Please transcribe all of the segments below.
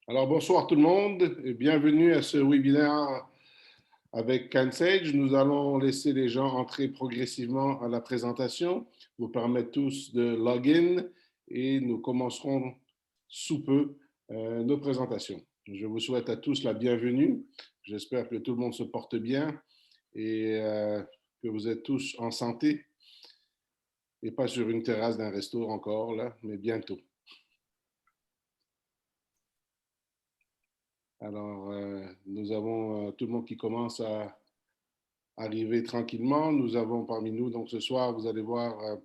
Alors bonsoir tout le monde et bienvenue à ce webinaire avec CanSage. Nous allons laisser les gens entrer progressivement à la présentation, vous permettre tous de login et nous commencerons sous peu nos présentations. Je vous souhaite à tous la bienvenue. J'espère que tout le monde se porte bien et que vous êtes tous en santé et pas sur une terrasse d'un resto encore là, mais bientôt. Alors, nous avons tout le monde qui commence à arriver tranquillement. Nous avons parmi nous, donc ce soir, vous allez voir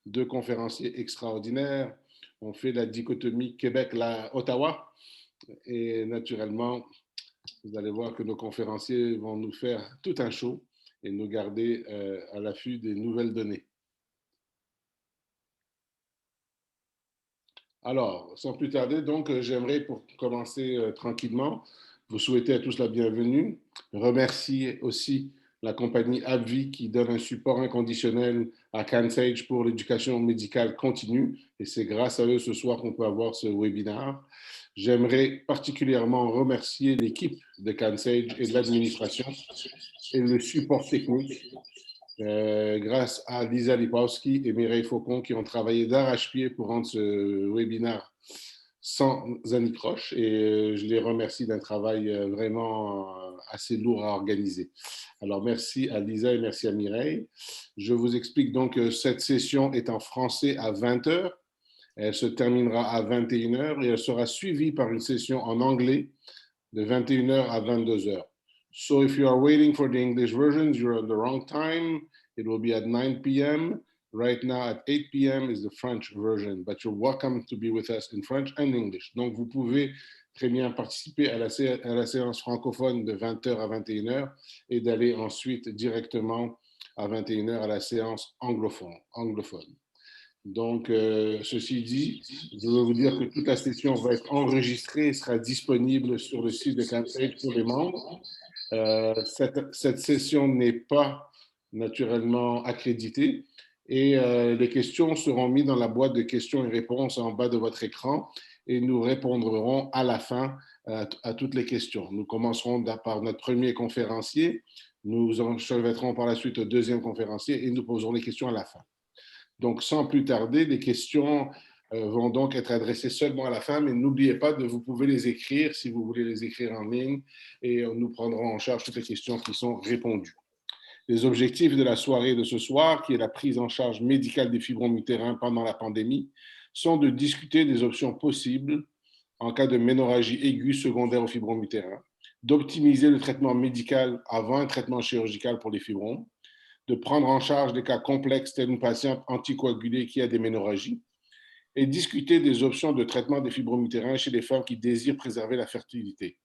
deux conférenciers extraordinaires. On fait la dichotomie Québec-Ottawa et naturellement, vous allez voir que nos conférenciers vont nous faire tout un show et nous garder à l'affût des nouvelles données. Alors, sans plus tarder, donc, j'aimerais pour commencer tranquillement, vous souhaiter à tous la bienvenue, remercier aussi la compagnie AbbVie qui donne un support inconditionnel à CanSage pour l'éducation médicale continue et c'est grâce à eux ce soir qu'on peut avoir ce webinaire. J'aimerais particulièrement remercier l'équipe de CanSage et de l'administration et le support technique grâce à Lisa Lipowski et Mireille Faucon qui ont travaillé d'arrache-pied pour rendre ce webinaire sans anicroche et je les remercie d'un travail vraiment assez lourd à organiser. Alors merci à Lisa et merci à Mireille. Je vous explique donc que cette session est en français à 20 heures. Elle se terminera à 21 heures et elle sera suivie par une session en anglais de 21 heures à 22 heures. So if you are waiting for the English versions, you're at the wrong time. It will be at 9 p.m. Right now at 8 p.m. is the French version, but you're welcome to be with us in French and English. Donc, vous pouvez très bien participer à la séance francophone de 20h à 21h et d'aller ensuite directement à 21h à la séance anglophone. Donc, ceci dit, je veux vous dire que toute la session va être enregistrée et sera disponible sur le site de CanSage pour les membres. Cette session n'est pas naturellement accréditée et les questions seront mises dans la boîte de questions et réponses en bas de votre écran et nous répondrons à la fin à toutes les questions. Nous commencerons par notre premier conférencier, nous enchevêtrons par la suite au deuxième conférencier et nous poserons les questions à la fin. Donc, sans plus tarder, les questions vont donc être adressées seulement à la fin, mais n'oubliez pas de vous pouvez les écrire si vous voulez les écrire en ligne et nous prendrons en charge toutes les questions qui sont répondues. Les objectifs de la soirée de ce soir, qui est la prise en charge médicale des fibromes utérins pendant la pandémie, sont de discuter des options possibles en cas de ménorrhagie aiguë secondaire aux fibromes utérins, d'optimiser le traitement médical avant un traitement chirurgical pour les fibromes, de prendre en charge des cas complexes tels une patiente anticoagulée qui a des ménorrhagies et discuter des options de traitement des fibromes utérins chez les femmes qui désirent préserver la fertilité.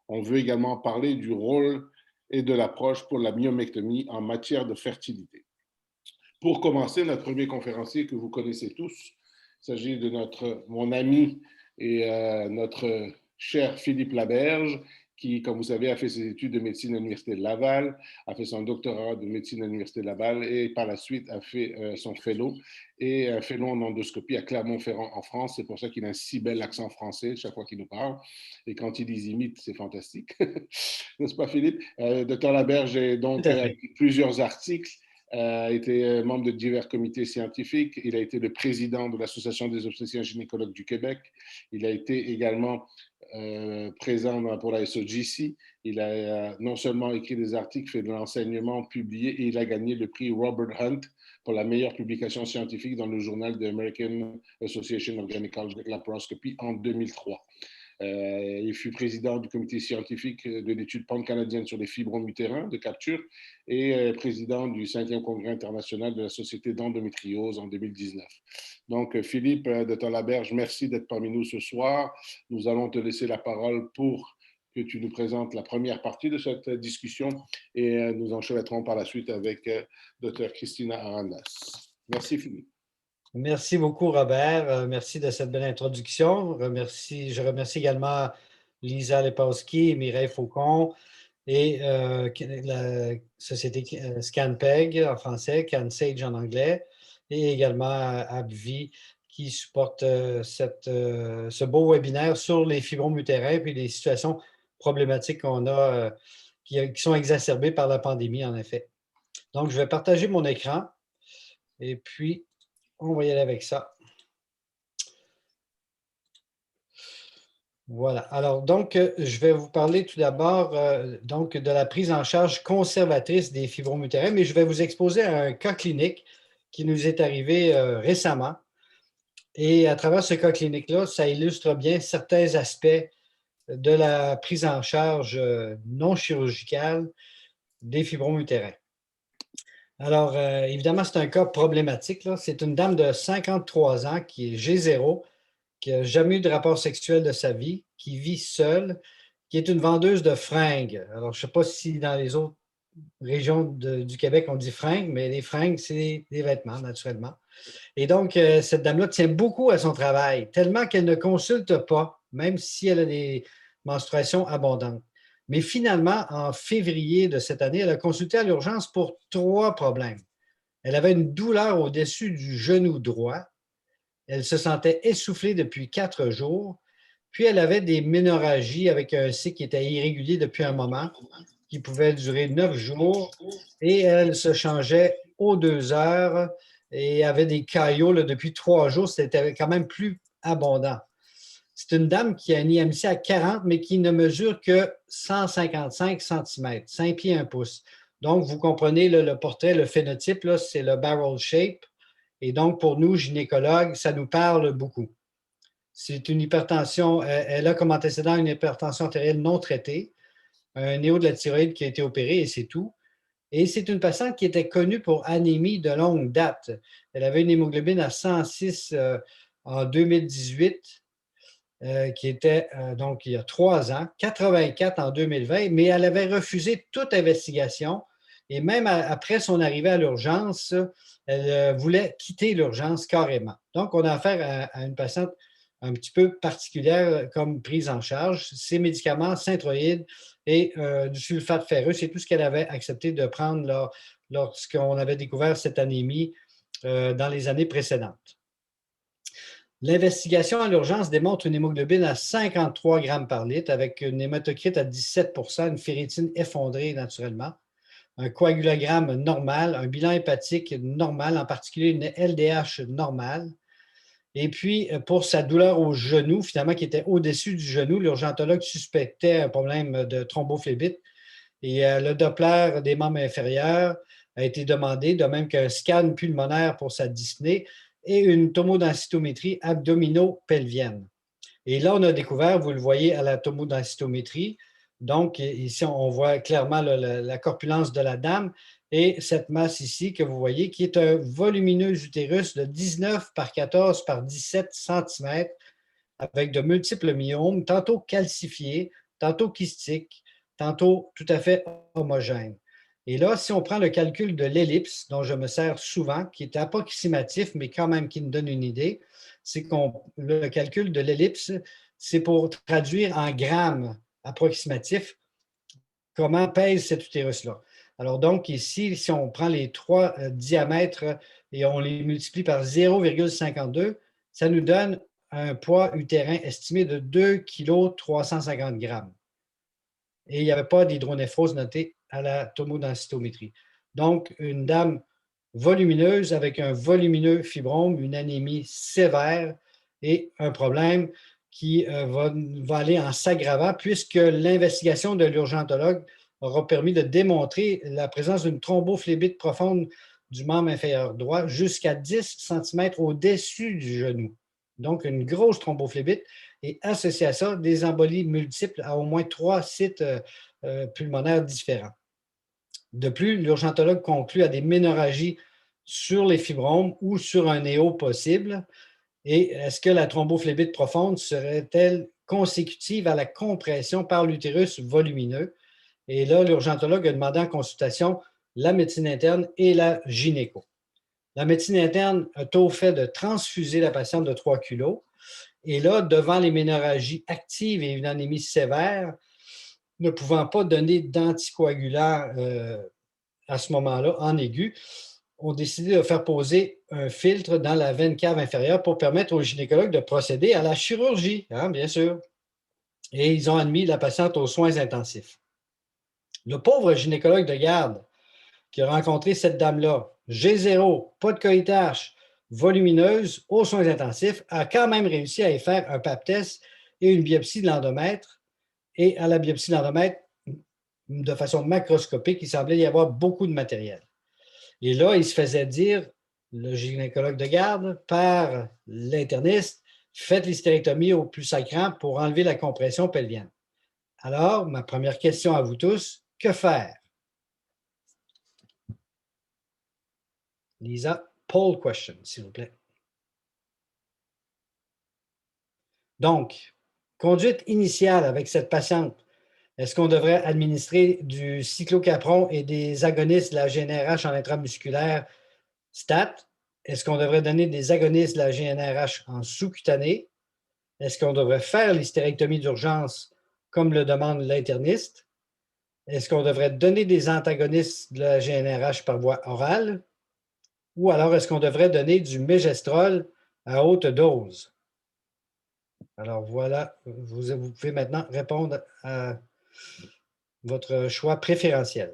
On veut également parler du rôle et de l'approche pour la myomectomie en matière de fertilité. Pour commencer, notre premier conférencier que vous connaissez tous, il s'agit de mon ami et notre cher Philippe Laberge, qui, comme vous savez, a fait ses études de médecine à l'Université de Laval, a fait son doctorat de médecine à l'Université de Laval et par la suite a fait son fellow et un fellow en endoscopie à Clermont-Ferrand en France. C'est pour ça qu'il a un si bel accent français chaque fois qu'il nous parle. Et quand il les imite, c'est fantastique. N'est-ce pas, Philippe? Dr Laberge a donc écrit plusieurs articles a été membre de divers comités scientifiques. Il a été le président de l'Association des obstétriciens gynécologues du Québec. Il a été également présent pour la SOGC. Il a non seulement écrit des articles, fait de l'enseignement, publié et il a gagné le prix Robert Hunt pour la meilleure publication scientifique dans le journal de American Association of Gynecologic Laparoscopy en 2003. Il fut président du comité scientifique de l'étude pan-canadienne sur les fibromes utérins de capture et président du 5e congrès international de la Société d'endométriose en 2019. Donc, Philippe de Talaberge, merci d'être parmi nous ce soir. Nous allons te laisser la parole pour que tu nous présentes la première partie de cette discussion et nous enchevêtrons par la suite avec Dr. Christina Arandas. Merci, Philippe. Merci beaucoup, Robert. Merci de cette belle introduction. Je remercie également Lisa Lepowski et Mireille Faucon et la société ScanPeg en français, CanSage en anglais, et également AbbVie qui supporte ce beau webinaire sur les fibromes utérins et les situations problématiques qu'on a qui sont exacerbées par la pandémie, en effet. Donc, je vais partager mon écran et puis on va y aller avec ça. Voilà. Alors, donc, je vais vous parler tout d'abord donc de la prise en charge conservatrice des fibromes utérins, mais je vais vous exposer à un cas clinique qui nous est arrivé récemment. Et à travers ce cas clinique-là, ça illustre bien certains aspects de la prise en charge non chirurgicale des fibromes utérins. Alors, évidemment, c'est un cas problématique. C'est une dame de 53 ans qui est G0, qui n'a jamais eu de rapport sexuel de sa vie, qui vit seule, qui est une vendeuse de fringues. Alors, je ne sais pas si dans les autres régions du Québec, on dit fringues, mais les fringues, c'est des vêtements, naturellement. Et donc, cette dame-là tient beaucoup à son travail, tellement qu'elle ne consulte pas, même si elle a des menstruations abondantes. Mais finalement, en février de cette année, elle a consulté à l'urgence pour 3 problèmes. Elle avait une douleur au-dessus du genou droit. Elle se sentait essoufflée depuis 4 jours. Puis, elle avait des ménorrhagies avec un cycle qui était irrégulier depuis un moment, qui pouvait durer 9 jours. Et elle se changeait aux 2 heures et avait des caillots là, depuis 3 jours. C'était quand même plus abondant. C'est une dame qui a un IMC à 40, mais qui ne mesure que 155 cm, 5 pieds 1 pouce. Donc, vous comprenez le portrait, le phénotype, c'est le barrel shape. Et donc, pour nous, gynécologues, ça nous parle beaucoup. C'est une hypertension, elle a comme antécédent une hypertension artérielle non traitée, un néo de la thyroïde qui a été opéré et c'est tout. Et c'est une patiente qui était connue pour anémie de longue date. Elle avait une hémoglobine à 106 en 2018, qui était donc il y a 3 ans, 84 en 2020, mais elle avait refusé toute investigation. Et même après son arrivée à l'urgence, elle voulait quitter l'urgence carrément. Donc, on a affaire à une patiente un petit peu particulière comme prise en charge. Ces médicaments, Synthroïde et du sulfate ferreux, c'est tout ce qu'elle avait accepté de prendre lorsqu'on avait découvert cette anémie dans les années précédentes. L'investigation à l'urgence démontre une hémoglobine à 53 grammes par litre avec une hématocrite à 17 une ferritine effondrée naturellement, un coagulogramme normal, un bilan hépatique normal, en particulier une LDH normale. Et puis, pour sa douleur au genou, finalement, qui était au-dessus du genou, l'urgentologue suspectait un problème de thrombophlébite. Et le Doppler des membres inférieurs a été demandé, de même qu'un scan pulmonaire pour sa dyspnée et une tomodensitométrie abdomino-pelvienne. Et là, on a découvert, vous le voyez à la tomodensitométrie, donc ici, on voit clairement la corpulence de la dame et cette masse ici que vous voyez, qui est un volumineux utérus de 19 par 14 par 17 cm avec de multiples myomes, tantôt calcifiés, tantôt kystiques, tantôt tout à fait homogènes. Et là, si on prend le calcul de l'ellipse, dont je me sers souvent, qui est approximatif, mais quand même qui nous donne une idée, c'est que le calcul de l'ellipse, c'est pour traduire en grammes approximatifs comment pèse cet utérus-là. Alors donc ici, si on prend les 3 diamètres et on les multiplie par 0,52, ça nous donne un poids utérin estimé de 2,350 kg. Et il n'y avait pas d'hydronéphrose notée à la tomodensitométrie. Donc, une dame volumineuse avec un volumineux fibrome, une anémie sévère et un problème qui va aller en s'aggravant puisque l'investigation de l'urgentologue aura permis de démontrer la présence d'une thrombophlébite profonde du membre inférieur droit jusqu'à 10 cm au-dessus du genou. Donc, une grosse thrombophlébite et associé à ça, des embolies multiples à au moins 3 sites pulmonaires différents. De plus, l'urgentologue conclut à des ménorrhagies sur les fibromes ou sur un néo possible. Et est-ce que la thrombophlébite profonde serait-elle consécutive à la compression par l'utérus volumineux? Et là, l'urgentologue a demandé en consultation la médecine interne et la gynéco. La médecine interne a tôt fait de transfuser la patiente de 3 kg. Et là, devant les ménorrhagies actives et une anémie sévère, ne pouvant pas donner d'anticoagulants à ce moment-là, en aigu, ont décidé de faire poser un filtre dans la veine cave inférieure pour permettre aux gynécologues de procéder à la chirurgie, hein, bien sûr. Et ils ont admis la patiente aux soins intensifs. Le pauvre gynécologue de garde qui a rencontré cette dame-là, G0, pas de coïtage, volumineuse, aux soins intensifs, a quand même réussi à y faire un pap test et une biopsie de l'endomètre. Et à la biopsie de l'endomètre, de façon macroscopique, il semblait y avoir beaucoup de matériel. Et là, il se faisait dire, le gynécologue de garde, par l'interniste, faites l'hystérectomie au plus sacrant pour enlever la compression pelvienne. Alors, ma première question à vous tous, que faire? Lisa, poll question, s'il vous plaît. Donc, conduite initiale avec cette patiente, est-ce qu'on devrait administrer du cyclocapron et des agonistes de la GnRH en intramusculaire stat? Est-ce qu'on devrait donner des agonistes de la GnRH en sous-cutané? Est-ce qu'on devrait faire l'hystérectomie d'urgence comme le demande l'interniste? Est-ce qu'on devrait donner des antagonistes de la GnRH par voie orale? Ou alors est-ce qu'on devrait donner du mégestrol à haute dose? Alors voilà, vous pouvez maintenant répondre à votre choix préférentiel.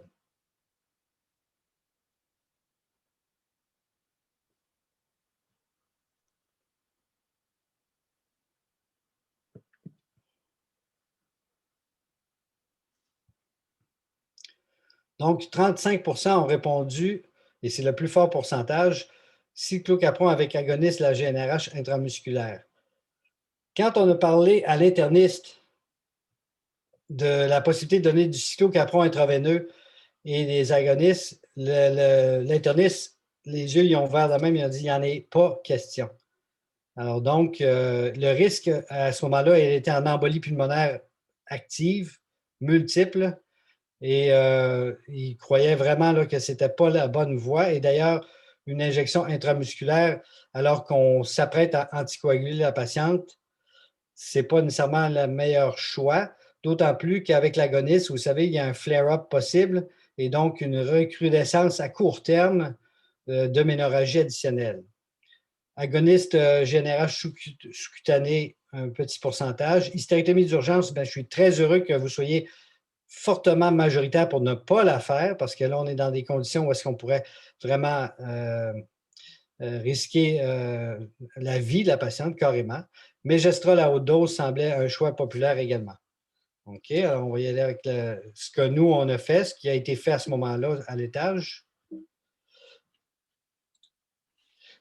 Donc, 35 ont répondu, et c'est le plus fort pourcentage, cyclocapron avec agoniste, la GnRH intramusculaire. Quand on a parlé à l'interniste de la possibilité de donner du cyclocapron intraveineux et des agonistes, l'interniste, les yeux, ils ont ouvert de même, ils ont dit, il n'y en a pas question. Alors donc, le risque à ce moment-là, il était en embolie pulmonaire active, multiple, et il croyait vraiment là, que ce n'était pas la bonne voie. Et d'ailleurs, une injection intramusculaire, alors qu'on s'apprête à anticoaguler la patiente, ce n'est pas nécessairement le meilleur choix, d'autant plus qu'avec l'agoniste, vous savez, il y a un flare-up possible et donc une recrudescence à court terme de ménorragie additionnelle. Agoniste GnRH sous-cutané, un petit pourcentage. Hystérectomie d'urgence, je suis très heureux que vous soyez fortement majoritaire pour ne pas la faire, parce que là, on est dans des conditions où est-ce qu'on pourrait vraiment risquer la vie de la patiente carrément. Mégestrol à haute dose semblait un choix populaire également. OK, alors on va y aller avec ce que nous, on a fait, ce qui a été fait à ce moment-là à l'étage.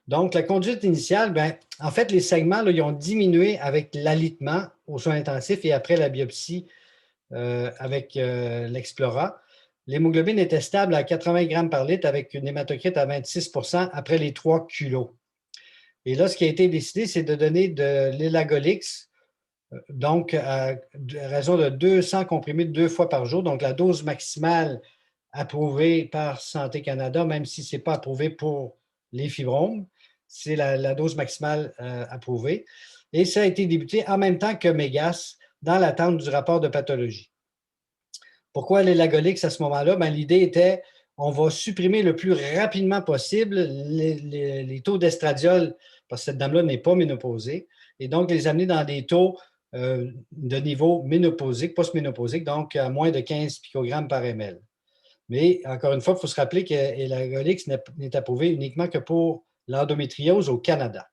Donc, la conduite initiale, en fait, les segments, là, ils ont diminué avec l'alitement aux soins intensifs et après la biopsie avec l'Explora. L'hémoglobine était stable à 80 grammes par litre avec une hématocrite à 26 après les 3 kilos. Et là, ce qui a été décidé, c'est de donner de l'Elagolix, donc à raison de 200 comprimés 2 fois par jour, donc la dose maximale approuvée par Santé Canada, même si ce n'est pas approuvé pour les fibromes, c'est la dose maximale approuvée. Et ça a été débuté en même temps que Mégas dans l'attente du rapport de pathologie. Pourquoi l'Elagolix à ce moment-là? L'idée était, on va supprimer le plus rapidement possible les taux d'estradiol, parce que cette dame-là n'est pas ménopausée, et donc les amener dans des taux de niveau ménopausique, post-ménopausique, donc à moins de 15 picogrammes par ml. Mais encore une fois, il faut se rappeler que l'Elagolix n'est approuvé uniquement que pour l'endométriose au Canada.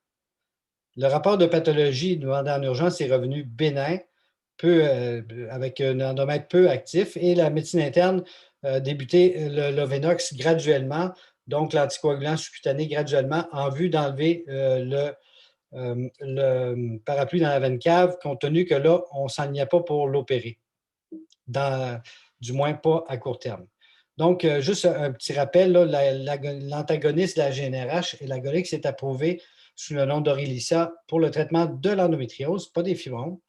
Le rapport de pathologie demandé en urgence est revenu bénin, avec un endomètre peu actif, et la médecine interne a débuté l'Ovenox graduellement, donc l'anticoagulant sous-cutané graduellement, en vue d'enlever le parapluie dans la veine cave, compte tenu que là, on ne s'enlignait pas pour l'opérer, du moins pas à court terme. Donc, juste un petit rappel, l'antagoniste de la GnRH et l'Agolix est approuvé sous le nom d'Orilissa pour le traitement de l'endométriose, pas des fibromes,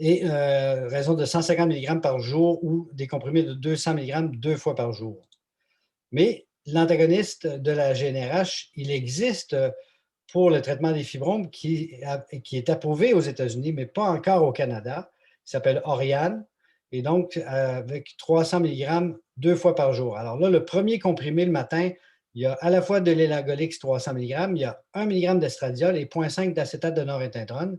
et raison de 150 mg par jour ou des comprimés de 200 mg 2 fois par jour. Mais l'antagoniste de la GnRH, il existe pour le traitement des fibromes qui est approuvé aux États-Unis, mais pas encore au Canada. Il s'appelle Oriane, et donc avec 300 mg 2 fois par jour. Alors là, le premier comprimé le matin, Il y a à la fois de l'élagolix 300 mg, il y a 1 mg d'estradiol et 0,5 d'acétate de norintindrone.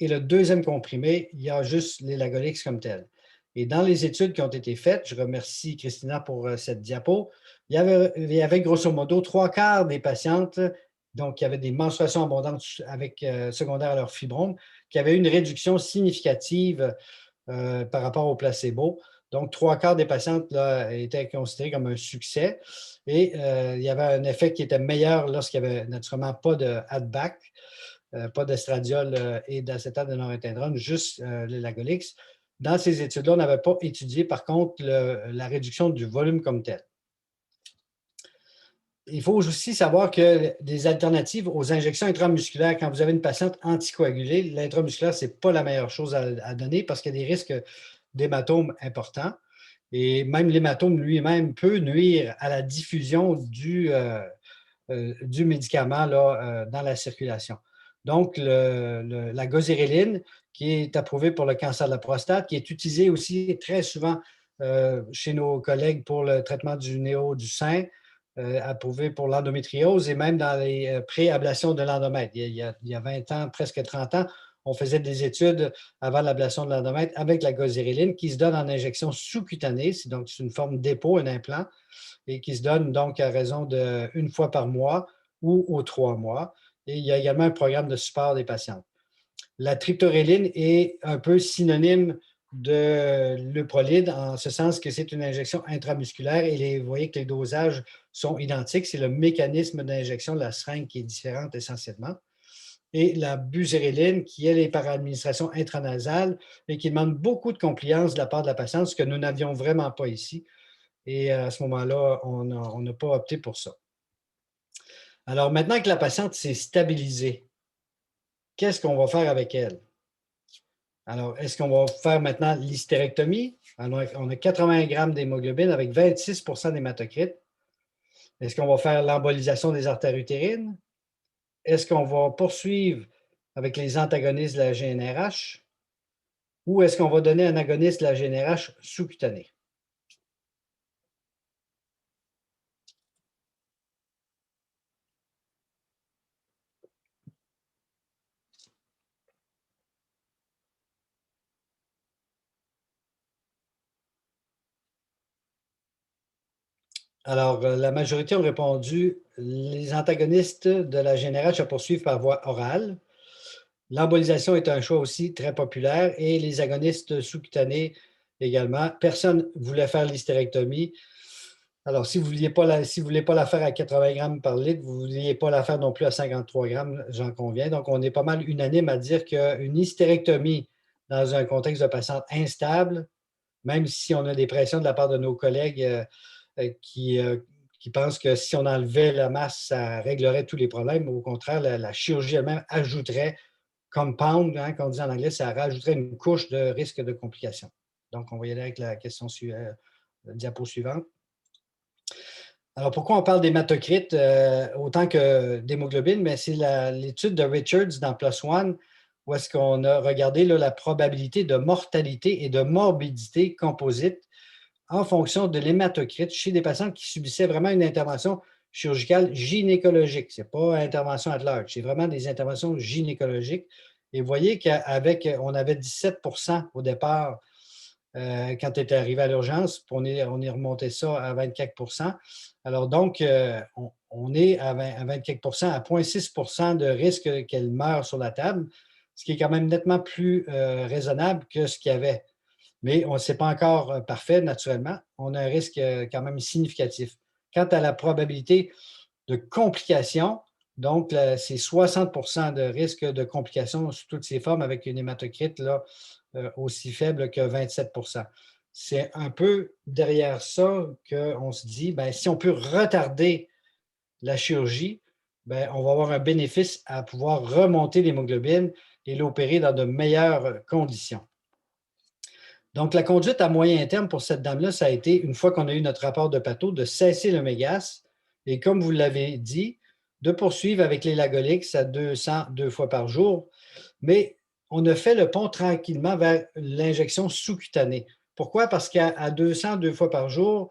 Et le deuxième comprimé, il y a juste l'élagolix comme tel. Et dans les études qui ont été faites, je remercie Christina pour cette diapo, il y avait grosso modo 3/4 des patientes, donc qui avaient des menstruations abondantes avec, secondaires à leur fibrome, qui avaient une réduction significative par rapport au placebo. Donc, 3/4 des patientes là, étaient considérées comme un succès. Et il y avait un effet qui était meilleur lorsqu'il n'y avait naturellement pas de add-back, pas d'estradiol et d'acétate de norintindrone, juste l'élagolix. Dans ces études-là, on n'avait pas étudié, par contre, la réduction du volume comme tel. Il faut aussi savoir que des alternatives aux injections intramusculaires, quand vous avez une patiente anticoagulée, l'intramusculaire, ce n'est pas la meilleure chose à donner parce qu'il y a des risques d'hématome importants. Et même l'hématome lui-même peut nuire à la diffusion du médicament là, dans la circulation. Donc, la goséréline, qui est approuvée pour le cancer de la prostate, qui est utilisée aussi très souvent chez nos collègues pour le traitement du néo du sein, approuvée pour l'endométriose et même dans les pré-ablations de l'endomètre. Il y a 20 ans, presque 30 ans, on faisait des études avant l'ablation de l'endomètre avec la goséréline qui se donne en injection sous-cutanée, donc c'est une forme dépôt, un implant, et qui se donne donc à raison d'une fois par mois ou aux 3 mois. Et il y a également un programme de support des patients. La triptoréline est un peu synonyme de l'euprolide en ce sens que c'est une injection intramusculaire et vous voyez que les dosages sont identiques. C'est le mécanisme d'injection de la seringue qui est différente essentiellement. Et la buséréline, qui elle est par administration intranasale et qui demande beaucoup de compliance de la part de la patiente, ce que nous n'avions vraiment pas ici. Et à ce moment-là, on n'a pas opté pour ça. Alors maintenant que la patiente s'est stabilisée, qu'est-ce qu'on va faire avec elle? Alors, est-ce qu'on va faire maintenant l'hystérectomie? Alors, on a 80 grammes d'hémoglobine avec 26 d'hématocrite. Est-ce qu'on va faire l'embolisation des artères utérines? Est-ce qu'on va poursuivre avec les antagonistes de la GNRH? Ou est-ce qu'on va donner un agoniste de la GNRH sous-cutané? Alors, la majorité ont répondu les antagonistes de la GNRH à poursuivre par voie orale. L'embolisation est un choix aussi très populaire et les agonistes sous-cutanés également. Personne ne voulait faire l'hystérectomie. Alors, si vous ne voulez pas la faire à 80 grammes par litre, vous ne vouliez pas la faire non plus à 53 grammes, j'en conviens. Donc, on est pas mal unanime à dire qu'une hystérectomie dans un contexte de patiente instable, même si on a des pressions de la part de nos collègues qui pensent que si on enlevait la masse, ça réglerait tous les problèmes. Au contraire, la chirurgie elle-même ajouterait compound, hein, qu'on dit en anglais, ça rajouterait une couche de risque de complications. Donc, on va y aller avec la diapo suivante. Alors, pourquoi on parle d'hématocrite autant que d'hémoglobine? Mais c'est l'étude de Richards dans PLOS ONE où est-ce qu'on a regardé là, la probabilité de mortalité et de morbidité composite en fonction de l'hématocrite chez des patients qui subissaient vraiment une intervention chirurgicale gynécologique. Ce n'est pas intervention at large, c'est vraiment des interventions gynécologiques. Et vous voyez on avait 17 au départ quand tu étais arrivé à l'urgence, puis on est remonté ça à 24 Alors donc, on est à 24 à 0,6 de risque qu'elle meure sur la table, ce qui est quand même nettement plus raisonnable que ce qu'il y avait. Mais ce n'est pas encore parfait, naturellement. On a un risque quand même significatif. Quant à la probabilité de complications, donc c'est 60 de risque de complications sous toutes ces formes avec une hématocrite là, aussi faible que 27 C'est un peu derrière ça qu'on se dit, bien, si on peut retarder la chirurgie, bien, on va avoir un bénéfice à pouvoir remonter l'hémoglobine et l'opérer dans de meilleures conditions. Donc, la conduite à moyen terme pour cette dame-là, ça a été, une fois qu'on a eu notre rapport de patho, de cesser le mégas et, comme vous l'avez dit, de poursuivre avec les Lagolix à 200 2 fois par jour. Mais on a fait le pont tranquillement vers l'injection sous-cutanée. Pourquoi? Parce qu'à 200 2 fois par jour,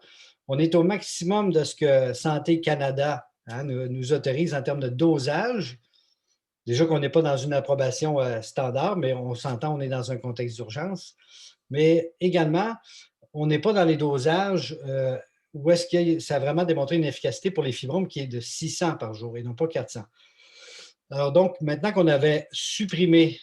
On est au maximum de ce que Santé Canada nous autorise en termes de dosage. Déjà qu'on n'est pas dans une approbation standard, mais on s'entend, on est dans un contexte d'urgence. Mais également, on n'est pas dans les dosages où est-ce que ça a vraiment démontré une efficacité pour les fibromes qui est de 600 par jour et non pas 400. Alors donc, maintenant qu'on avait supprimé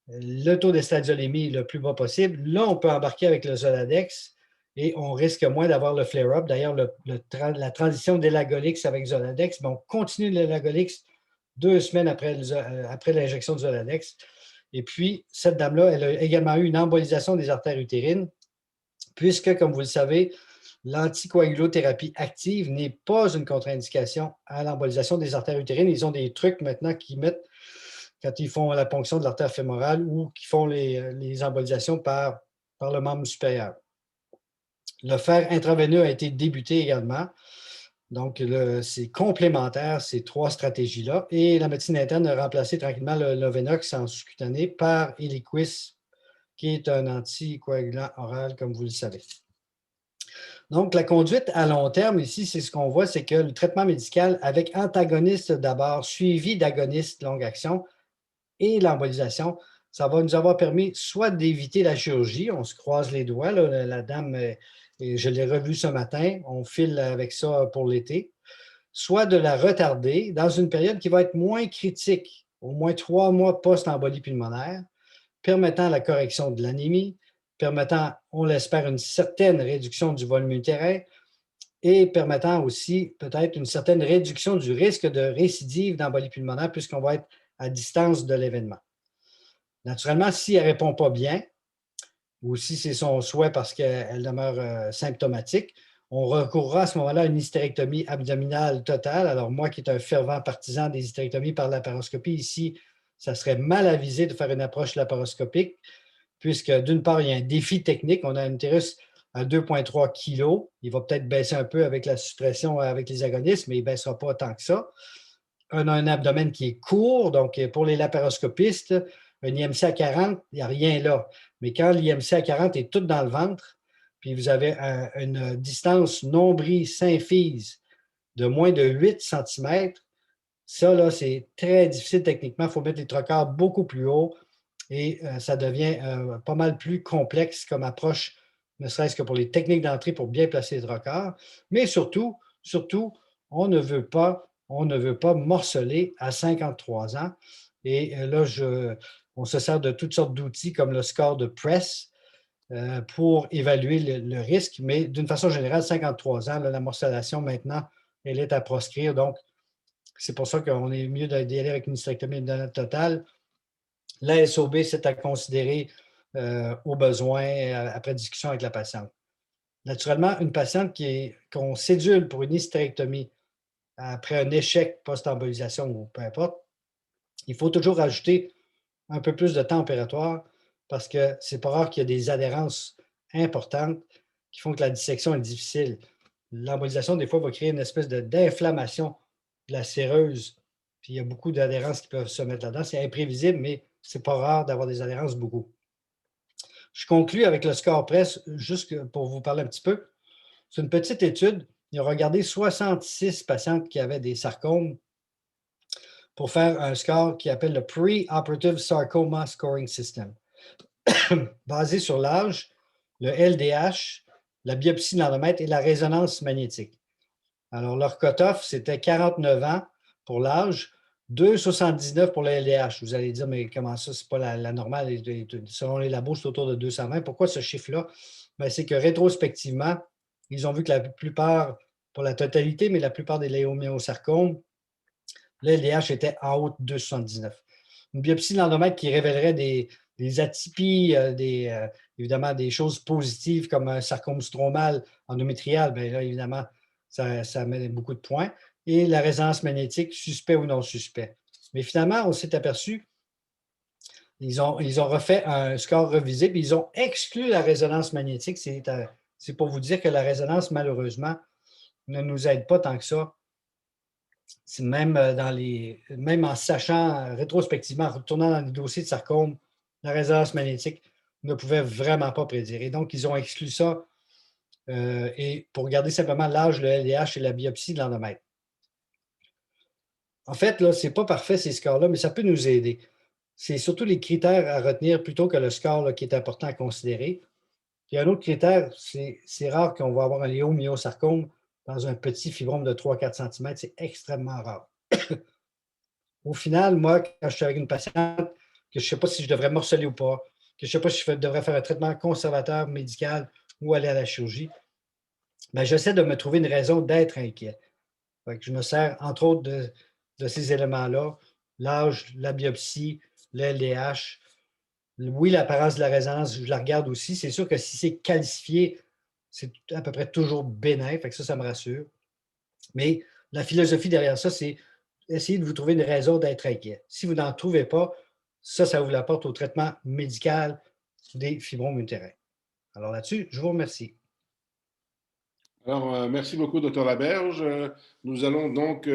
le taux d'estadiolémie le plus bas possible, là, on peut embarquer avec le Zoladex et on risque moins d'avoir le flare-up. D'ailleurs, la transition d'Elagolix avec Zoladex, on continue l'Elagolix 2 semaines après l'injection de Zoladex. Et puis, cette dame-là, elle a également eu une embolisation des artères utérines, puisque, comme vous le savez, l'anticoagulothérapie active n'est pas une contre-indication à l'embolisation des artères utérines. Ils ont des trucs maintenant qu'ils mettent quand ils font la ponction de l'artère fémorale ou qui font les embolisations par le membre supérieur. Le fer intraveineux a été débuté également. Donc, c'est complémentaire, ces 3 stratégies-là. Et la médecine interne a remplacé tranquillement le Lovenox en sous-cutané par Eliquis, qui est un anticoagulant oral, comme vous le savez. Donc, la conduite à long terme, ici, c'est ce qu'on voit, c'est que le traitement médical avec antagoniste d'abord, suivi d'agoniste longue action et l'embolisation, ça va nous avoir permis soit d'éviter la chirurgie, on se croise les doigts, là, la dame, je l'ai revue ce matin, on file avec ça pour l'été, soit de la retarder dans une période qui va être moins critique, au moins 3 mois post-embolie pulmonaire, permettant la correction de l'anémie, permettant, on l'espère, une certaine réduction du volume utérin et permettant aussi peut-être une certaine réduction du risque de récidive d'embolie pulmonaire puisqu'on va être à distance de l'événement. Naturellement, si elle ne répond pas bien, ou si c'est son souhait parce qu'elle demeure symptomatique, on recourra à ce moment-là à une hystérectomie abdominale totale. Alors moi qui est un fervent partisan des hystérectomies par laparoscopie, ici, ça serait mal avisé de faire une approche laparoscopique puisque d'une part, il y a un défi technique. On a un utérus à 2,3 kg. Il va peut-être baisser un peu avec la suppression avec les agonistes, mais il ne baissera pas tant que ça. On a un abdomen qui est court, donc pour les laparoscopistes, un IMC à 40, il n'y a rien là. Mais quand l'IMC à 40 est tout dans le ventre, puis vous avez une distance nombril-symphyse de moins de 8 cm, ça, là, c'est très difficile techniquement. Il faut mettre les trocars beaucoup plus haut et ça devient pas mal plus complexe comme approche, ne serait-ce que pour les techniques d'entrée pour bien placer les trocars. Mais surtout, on ne veut pas morceler à 53 ans. Et là, on se sert de toutes sortes d'outils comme le score de Press pour évaluer le risque. Mais d'une façon générale, 53 ans, là, la morcellation maintenant, elle est à proscrire. Donc, c'est pour ça qu'on est mieux d'y aller avec une hystérectomie totale. La SOB, c'est à considérer au besoin après discussion avec la patiente. Naturellement, une patiente qu'on cédule pour une hystérectomie après un échec post-embolisation ou peu importe, il faut toujours ajouter un peu plus de temps opératoire parce que c'est pas rare qu'il y a des adhérences importantes qui font que la dissection est difficile. L'embolisation, des fois, va créer une espèce d'inflammation de la séreuse. Puis il y a beaucoup d'adhérences qui peuvent se mettre là-dedans. C'est imprévisible, mais c'est pas rare d'avoir des adhérences beaucoup. Je conclue avec le score presse, juste pour vous parler un petit peu. C'est une petite étude. Ils ont regardé 66 patientes qui avaient des sarcomes pour faire un score qui appelle le Pre-Operative Sarcoma Scoring System. Basé sur l'âge, le LDH, la biopsie de l'endomètre et la résonance magnétique. Alors, leur cutoff, c'était 49 ans pour l'âge, 2,79 pour le LDH. Vous allez dire, mais comment ça, c'est pas la normale? Selon les labos, c'est autour de 220. Pourquoi ce chiffre-là? Ben, c'est que rétrospectivement, ils ont vu que la plupart, pour la totalité, mais la plupart des léomyosarcomes, le LDH était en haut de 2,79. Une biopsie de l'endomètre qui révélerait des atypies, évidemment des choses positives comme un sarcome stromal endométrial, bien là, évidemment, ça met beaucoup de points. Et la résonance magnétique, suspect ou non suspect. Mais finalement, on s'est aperçu, ils ont refait un score revisé, puis ils ont exclu la résonance magnétique. C'est pour vous dire que la résonance, malheureusement, ne nous aide pas tant que ça. Même en sachant rétrospectivement, en retournant dans les dossiers de sarcome, la résonance magnétique ne pouvait vraiment pas prédire. Et donc, ils ont exclu ça et pour regarder simplement l'âge, le LDH et la biopsie de l'endomètre. En fait, là, ce n'est pas parfait ces scores-là, mais ça peut nous aider. C'est surtout les critères à retenir plutôt que le score là, qui est important à considérer. Puis un autre critère, c'est rare qu'on va avoir un léomyosarcome dans un petit fibrome de 3-4 cm. C'est extrêmement rare. Au final, moi, quand je suis avec une patiente, que je ne sais pas si je devrais morceler ou pas, que je ne sais pas si je devrais faire un traitement conservateur médical ou aller à la chirurgie, ben, j'essaie de me trouver une raison d'être inquiet. Fait que je me sers, entre autres, de ces éléments-là, l'âge, la biopsie, le LDH. Oui, l'apparence de la résonance, je la regarde aussi. C'est sûr que si c'est calcifié, c'est à peu près toujours bénin, fait que ça me rassure. Mais la philosophie derrière ça, c'est essayer de vous trouver une raison d'être inquiet. Si vous n'en trouvez pas, ça ouvre la porte au traitement médical des fibromes utérins. Alors là-dessus, je vous remercie. Alors, merci beaucoup, Dr. Laberge. Nous allons donc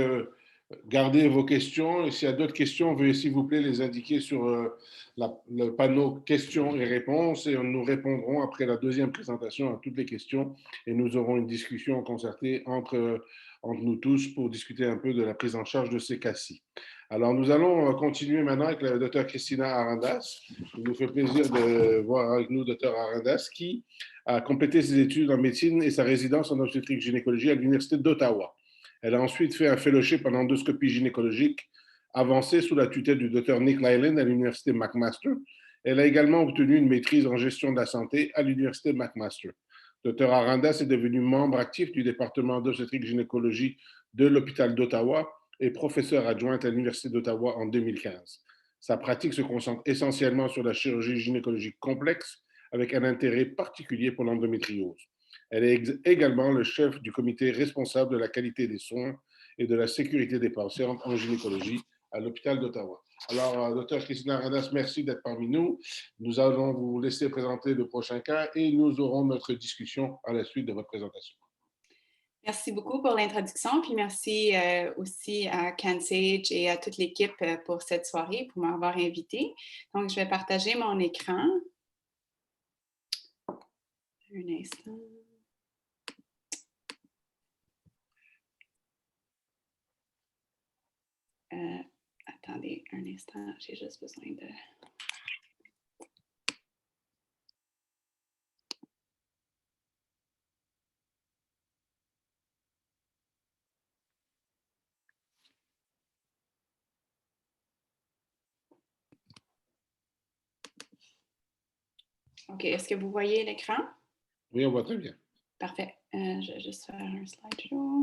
garder vos questions. Et s'il y a d'autres questions, veuillez s'il vous plaît les indiquer sur le panneau questions et réponses. Et nous répondrons après la deuxième présentation à toutes les questions. Et nous aurons une discussion concertée entre nous tous pour discuter un peu de la prise en charge de ces cas-ci. Alors, nous allons continuer maintenant avec la Dr. Christina Arandas. Il nous fait plaisir de voir avec nous Dr. Arandas qui a complété ses études en médecine et sa résidence en obstétrique-gynécologie à l'Université d'Ottawa. Elle a ensuite fait un fellowship en endoscopie gynécologique avancée sous la tutelle du Dr. Nick Lyland à l'Université McMaster. Elle a également obtenu une maîtrise en gestion de la santé à l'Université McMaster. Dr. Arandas est devenu membre actif du département d'obstétrique-gynécologie de l'hôpital d'Ottawa et professeur adjointe à l'Université d'Ottawa en 2015. Sa pratique se concentre essentiellement sur la chirurgie gynécologique complexe avec un intérêt particulier pour l'endométriose. Elle est également le chef du comité responsable de la qualité des soins et de la sécurité des patients en gynécologie à l'hôpital d'Ottawa. Alors, Dr. Christina Arandas, merci d'être parmi nous. Nous allons vous laisser présenter le prochain cas et nous aurons notre discussion à la suite de votre présentation. Merci beaucoup pour l'introduction, puis merci aussi à CanSage et à toute l'équipe pour cette soirée, pour m'avoir invité. Donc, je vais partager mon écran. Un instant. Attendez un instant, j'ai juste besoin de... OK, est-ce que vous voyez l'écran? Oui, on voit très bien. Parfait. Je vais juste faire un slideshow.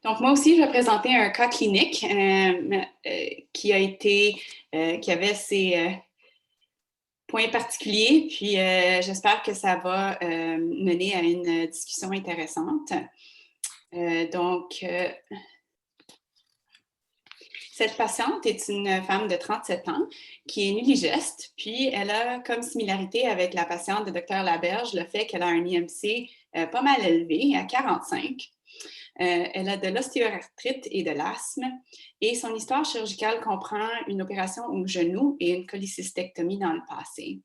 Donc, moi aussi, je vais présenter un cas clinique qui avait ses points particuliers, puis j'espère que ça va mener à une discussion intéressante. Cette patiente est une femme de 37 ans qui est nulligeste, puis elle a comme similarité avec la patiente de Dr. Laberge le fait qu'elle a un IMC pas mal élevé, à 45. Elle a de l'ostéoarthrite et de l'asthme et son histoire chirurgicale comprend une opération au genou et une cholécystectomie dans le passé.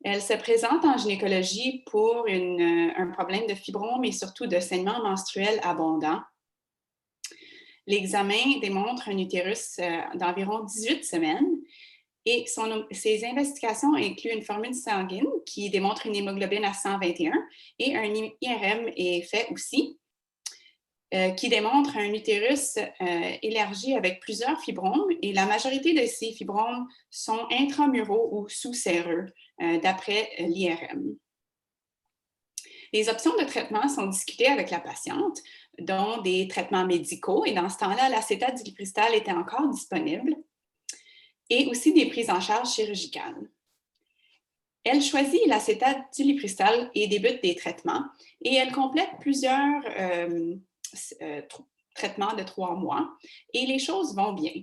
Elle se présente en gynécologie pour un problème de fibrome et surtout de saignement menstruel abondant. L'examen démontre un utérus d'environ 18 semaines et ses investigations incluent une formule sanguine qui démontre une hémoglobine à 121 et un IRM est fait aussi qui démontre un utérus élargi avec plusieurs fibromes et la majorité de ces fibromes sont intramuraux ou sous-séreux d'après l'IRM. Les options de traitement sont discutées avec la patiente, dont des traitements médicaux, et dans ce temps-là, l'acétate d'ulipristal était encore disponible, et aussi des prises en charge chirurgicales. Elle choisit l'acétate d'ulipristal et débute des traitements, et elle complète plusieurs traitements de 3 mois, et les choses vont bien.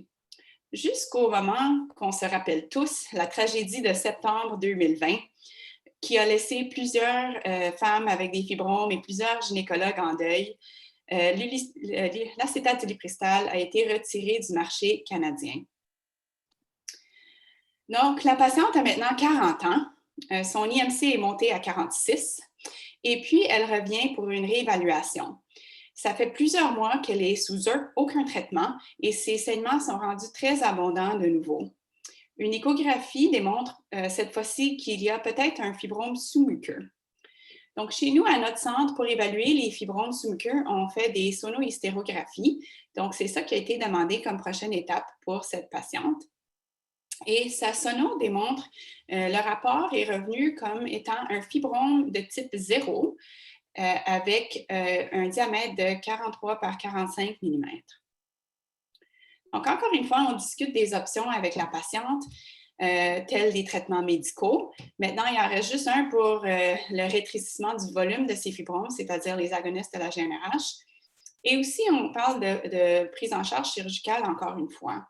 Jusqu'au moment qu'on se rappelle tous, la tragédie de septembre 2020, qui a laissé plusieurs femmes avec des fibromes et plusieurs gynécologues en deuil. L'acétate d'ulipristal a été retiré du marché canadien. Donc, la patiente a maintenant 40 ans Son IMC est monté à 46 et puis elle revient pour une réévaluation. Ça fait plusieurs mois qu'elle est sous aucun traitement et ses saignements sont rendus très abondants de nouveau. Une échographie démontre cette fois-ci qu'il y a peut-être un fibrome sous-muqueux. Donc, chez nous, à notre centre, pour évaluer les fibromes sous-muqueux, on fait des sonohystérographies. Donc, c'est ça qui a été demandé comme prochaine étape pour cette patiente. Et sa sono démontre, le rapport est revenu comme étant un fibrome de type 0 avec un diamètre de 43 par 45 mm. Donc, encore une fois, on discute des options avec la patiente, tels des traitements médicaux. Maintenant, il en reste juste un pour le rétrécissement du volume de ces fibromes, c'est-à-dire les agonistes de la GnRH. Et aussi, on parle de prise en charge chirurgicale encore une fois.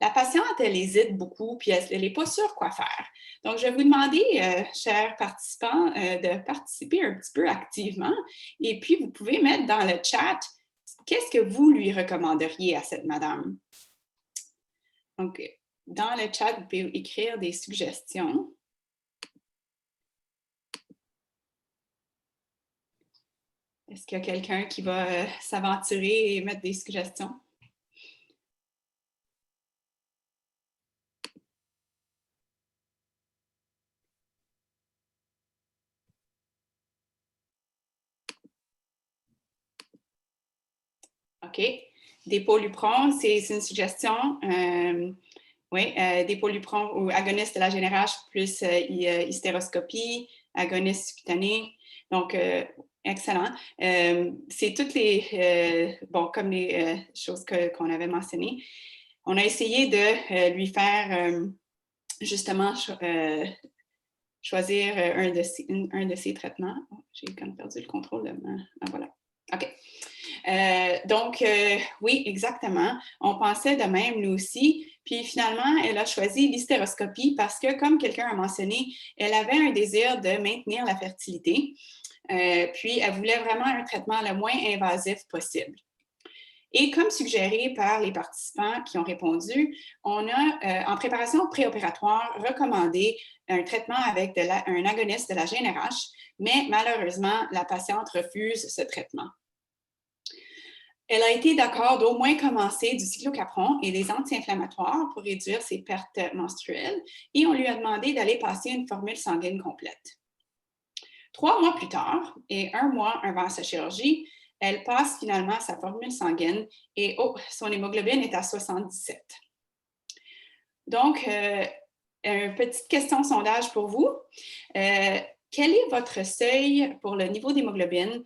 La patiente, elle hésite beaucoup, puis elle n'est pas sûre quoi faire. Donc, je vais vous demander, chers participants, de participer un petit peu activement. Et puis, vous pouvez mettre dans le chat, qu'est-ce que vous lui recommanderiez à cette madame? Donc, dans le chat, vous pouvez écrire des suggestions. Est-ce qu'il y a quelqu'un qui va s'aventurer et mettre des suggestions? OK. Dépolupron, c'est une suggestion. Oui, dépolupron ou agoniste de la GnRH plus hystéroscopie, agoniste cutané. Donc, excellent. C'est toutes les, comme les choses qu'on avait mentionnées. On a essayé de lui faire justement choisir un de ces traitements. Oh, j'ai comme perdu le contrôle de ma... Ah, voilà. OK. Donc, oui, exactement. On pensait de même, nous aussi. Puis finalement, elle a choisi l'hystéroscopie parce que, comme quelqu'un a mentionné, elle avait un désir de maintenir la fertilité. Puis, elle voulait vraiment un traitement le moins invasif possible. Et comme suggéré par les participants qui ont répondu, on a, en préparation préopératoire, recommandé un traitement avec un agoniste de la GnRH, mais malheureusement, la patiente refuse ce traitement. Elle a été d'accord d'au moins commencer du cyclocapron et des anti-inflammatoires pour réduire ses pertes menstruelles et on lui a demandé d'aller passer une formule sanguine complète. 3 mois plus tard et 1 mois avant sa chirurgie, elle passe finalement sa formule sanguine et son hémoglobine est à 77. Donc, une petite question sondage pour vous. Quel est votre seuil pour le niveau d'hémoglobine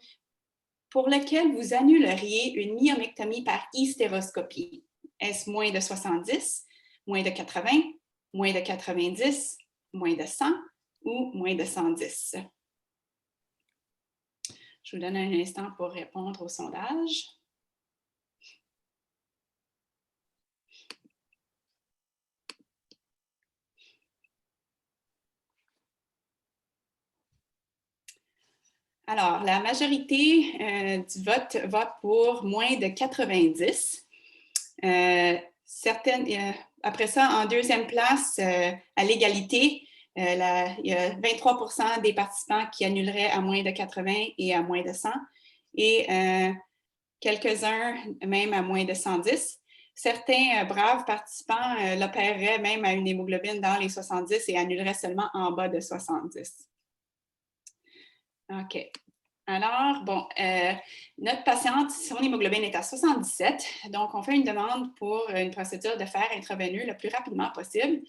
pour lequel vous annuleriez une myomectomie par hystéroscopie? Est-ce moins de 70, moins de 80, moins de 90, moins de 100 ou moins de 110? Je vous donne un instant pour répondre au sondage. Alors, la majorité du vote pour moins de 90. Après ça, en deuxième place, à l'égalité, il y a 23% des participants qui annuleraient à moins de 80 et à moins de 100 et quelques-uns même à moins de 110. Certains braves participants l'opéreraient même à une hémoglobine dans les 70 et annuleraient seulement en bas de 70. OK. Alors, bon, notre patiente, son hémoglobine est à 77, donc on fait une demande pour une procédure de fer intraveineux le plus rapidement possible,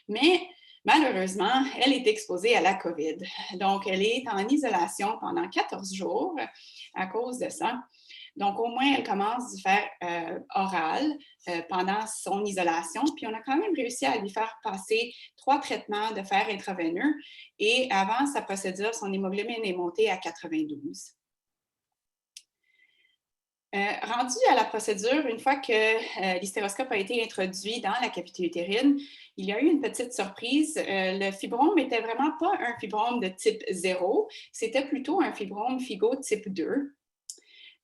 mais malheureusement, elle est exposée à la COVID. Donc, elle est en isolation pendant 14 jours à cause de ça. Donc, au moins, elle commence du fer oral pendant son isolation. Puis, on a quand même réussi à lui faire passer 3 traitements de fer intraveineux. Et avant sa procédure, son hémoglobine est montée à 92. Rendu à la procédure, une fois que l'hystéroscope a été introduit dans la cavité utérine, il y a eu une petite surprise. Le fibrome n'était vraiment pas un fibrome de type 0, c'était plutôt un fibrome FIGO type 2.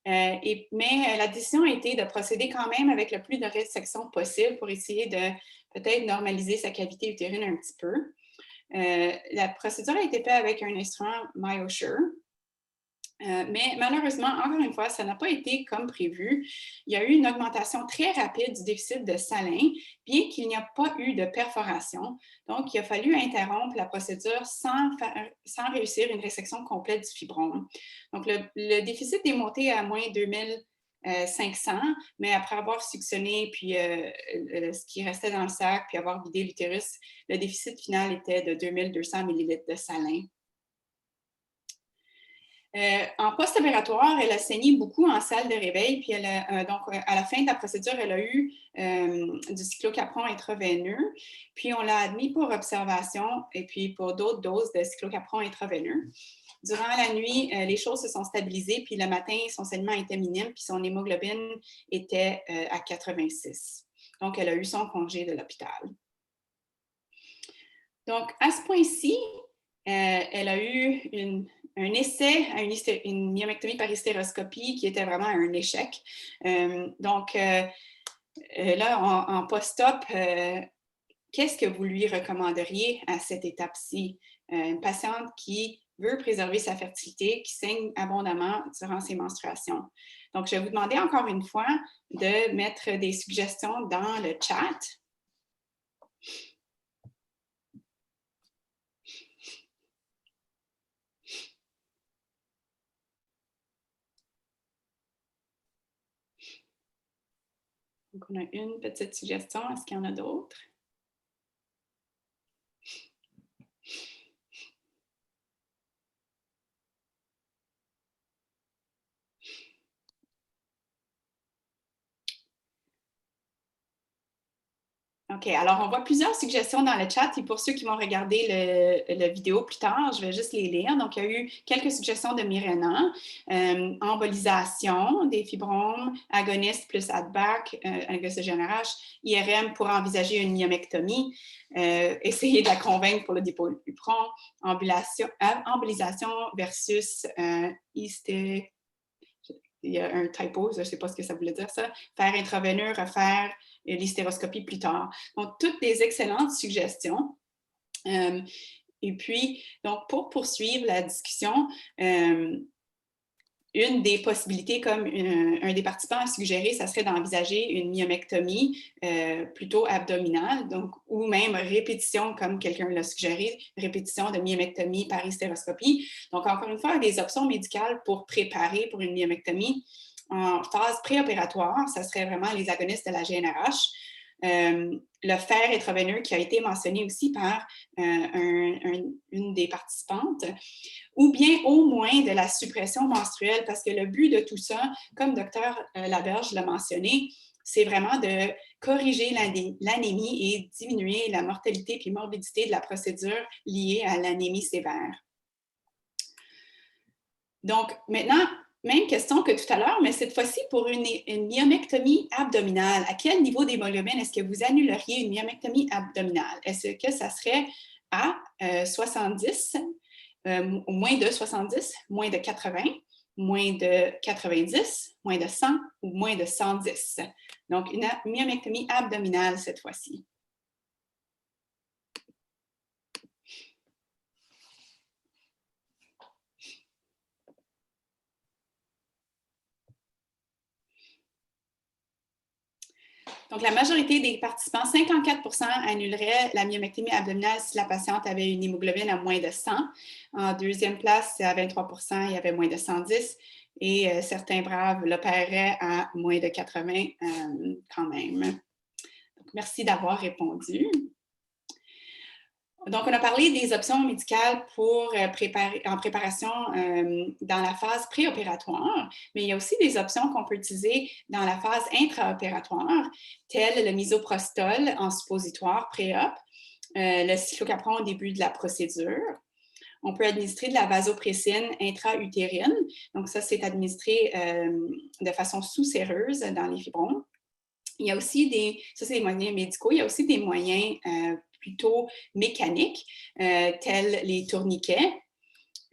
Mais la décision a été de procéder quand même avec le plus de restriction possible pour essayer de peut-être normaliser sa cavité utérine un petit peu. La procédure a été faite avec un instrument MyoSure. Mais malheureusement, encore une fois, ça n'a pas été comme prévu. Il y a eu une augmentation très rapide du déficit de salin, bien qu'il n'y a pas eu de perforation. Donc, il a fallu interrompre la procédure sans réussir une résection complète du fibrome. Donc, le déficit est monté à moins 2500, mais après avoir suctionné puis ce qui restait dans le sac, puis avoir vidé l'utérus, le déficit final était de 2200 ml de salin. En post-opératoire, elle a saigné beaucoup en salle de réveil, puis donc à la fin de la procédure, elle a eu du cyclocapron intraveineux, puis on l'a admis pour observation et puis pour d'autres doses de cyclocapron intraveineux. Durant la nuit, les choses se sont stabilisées, puis le matin, son saignement était minime, puis son hémoglobine était à 86. Donc, elle a eu son congé de l'hôpital. Donc, à ce point-ci, elle a eu un essai à une myomectomie par hystéroscopie qui était vraiment un échec. Donc, là, en post-op, qu'est-ce que vous lui recommanderiez à cette étape-ci? Une patiente qui veut préserver sa fertilité, qui saigne abondamment durant ses menstruations. Donc, je vais vous demander encore une fois de mettre des suggestions dans le chat. Donc, on a une petite suggestion. Est-ce qu'il y en a d'autres? OK, alors on voit plusieurs suggestions dans le chat et pour ceux qui vont regarder la vidéo plus tard, je vais juste les lire. Donc, il y a eu quelques suggestions de Mirena, embolisation des fibromes, agoniste plus ADBAC, GnRH, IRM pour envisager une myomectomie, essayer de la convaincre pour le dépôt du Lupron, embolisation versus hysté... Il y a un typo, je ne sais pas ce que ça voulait dire ça. Faire intraveineux, refaire l'hystéroscopie plus tard. Donc, toutes des excellentes suggestions. Et puis, donc, pour poursuivre la discussion, une des possibilités, comme un des participants a suggéré, ça serait d'envisager une myomectomie plutôt abdominale, donc, ou même répétition, comme quelqu'un l'a suggéré, répétition de myomectomie par hystéroscopie. Donc, encore une fois, des options médicales pour préparer pour une myomectomie. En phase préopératoire, ça serait vraiment les agonistes de la GnRH. Le fer intraveineux qui a été mentionné aussi par une des participantes, ou bien au moins de la suppression menstruelle, parce que le but de tout ça, comme Dr. Laberge l'a mentionné, c'est vraiment de corriger l'anémie et diminuer la mortalité et morbidité de la procédure liée à l'anémie sévère. Donc, maintenant, même question que tout à l'heure, mais cette fois-ci pour une myomectomie abdominale. À quel niveau d'hémoglobine est-ce que vous annuleriez une myomectomie abdominale? Est-ce que ça serait à 70, moins de 70, moins de 80, moins de 90, moins de 100 ou moins de 110? Donc, une myomectomie abdominale cette fois-ci. Donc, la majorité des participants, 54%, annuleraient la myomectomie abdominale si la patiente avait une hémoglobine à moins de 100. En deuxième place, à 23%, il y avait moins de 110. Et certains braves l'opéreraient à moins de 80 quand même. Donc, merci d'avoir répondu. Donc, on a parlé des options médicales pour en préparation dans la phase préopératoire, mais il y a aussi des options qu'on peut utiliser dans la phase intraopératoire, telles le misoprostol en suppositoire pré-op, le cyclocapron au début de la procédure. On peut administrer de la vasopressine intra-utérine. Donc, ça, c'est administré de façon sous-séreuse dans les fibromes. Il y a aussi ça c'est des moyens médicaux, il y a aussi des moyens plutôt mécaniques, tels les tourniquets,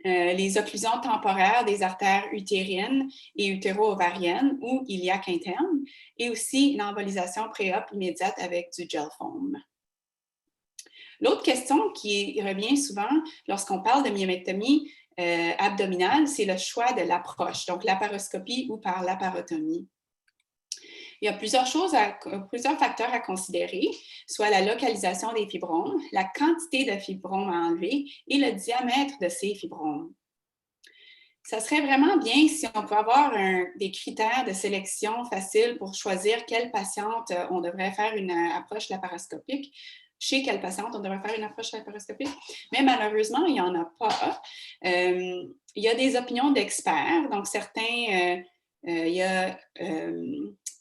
les occlusions temporaires des artères utérines et utéro-ovariennes ou iliaques internes, et aussi l'embolisation pré-op immédiate avec du gel foam. L'autre question qui revient souvent lorsqu'on parle de myomectomie abdominale, c'est le choix de l'approche, donc laparoscopie ou par laparotomie. Il y a plusieurs facteurs à considérer, soit la localisation des fibromes, la quantité de fibromes à enlever et le diamètre de ces fibromes. Ça serait vraiment bien si on pouvait avoir des critères de sélection faciles pour choisir quelle patiente on devrait faire une approche laparoscopique, chez quelle patiente on devrait faire une approche laparoscopique, mais malheureusement, il n'y en a pas. Il y a des opinions d'experts, donc certains, il y a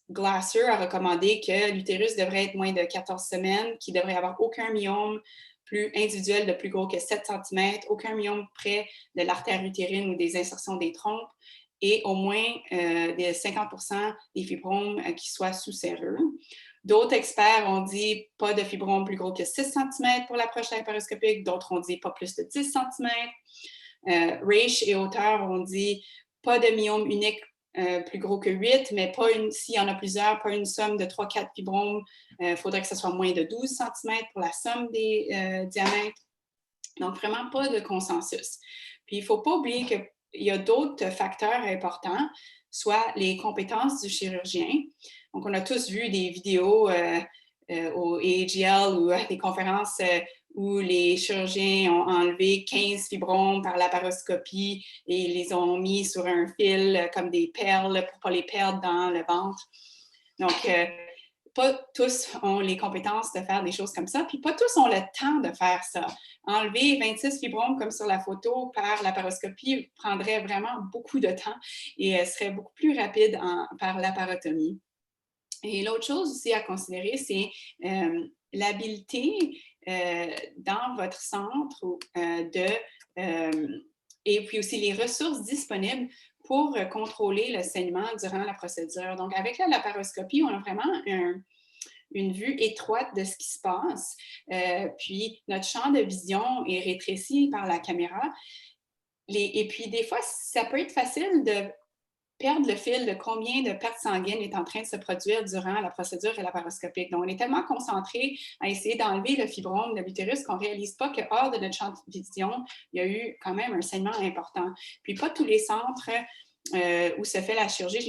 Glasser a recommandé que l'utérus devrait être moins de 14 semaines, qu'il ne devrait avoir aucun myome plus individuel de plus gros que 7 cm, aucun myome près de l'artère utérine ou des insertions des trompes, et au moins de 50% des fibromes qui soient sous-séreux. D'autres experts ont dit pas de fibromes plus gros que 6 cm pour l'approche laparoscopique, d'autres ont dit pas plus de 10 cm. Reich et auteur ont dit pas de myome unique plus gros que 8, mais s'il y en a plusieurs, pas une somme de 3-4 fibromes. Il faudrait que ce soit moins de 12 cm pour la somme des diamètres. Donc, vraiment pas de consensus. Puis, il ne faut pas oublier qu'il y a d'autres facteurs importants, soit les compétences du chirurgien. Donc, on a tous vu des vidéos au AAGL ou des conférences où les chirurgiens ont enlevé 15 fibromes par laparoscopie et les ont mis sur un fil comme des perles pour ne pas les perdre dans le ventre. Donc, pas tous ont les compétences de faire des choses comme ça, puis pas tous ont le temps de faire ça. Enlever 26 fibromes comme sur la photo par laparoscopie prendrait vraiment beaucoup de temps et serait beaucoup plus rapide par laparotomie. Et l'autre chose aussi à considérer, c'est l'habileté dans votre centre et puis aussi les ressources disponibles pour contrôler le saignement durant la procédure. Donc, avec la laparoscopie, on a vraiment une vue étroite de ce qui se passe. Puis, notre champ de vision est rétréci par la caméra. Et puis, des fois, ça peut être facile de perdre le fil de combien de pertes sanguines est en train de se produire durant la procédure laparoscopique. Donc, on est tellement concentré à essayer d'enlever le fibrome de l'utérus qu'on ne réalise pas que hors de notre champ de vision, il y a eu quand même un saignement important. Puis, pas tous les centres où se fait la chirurgie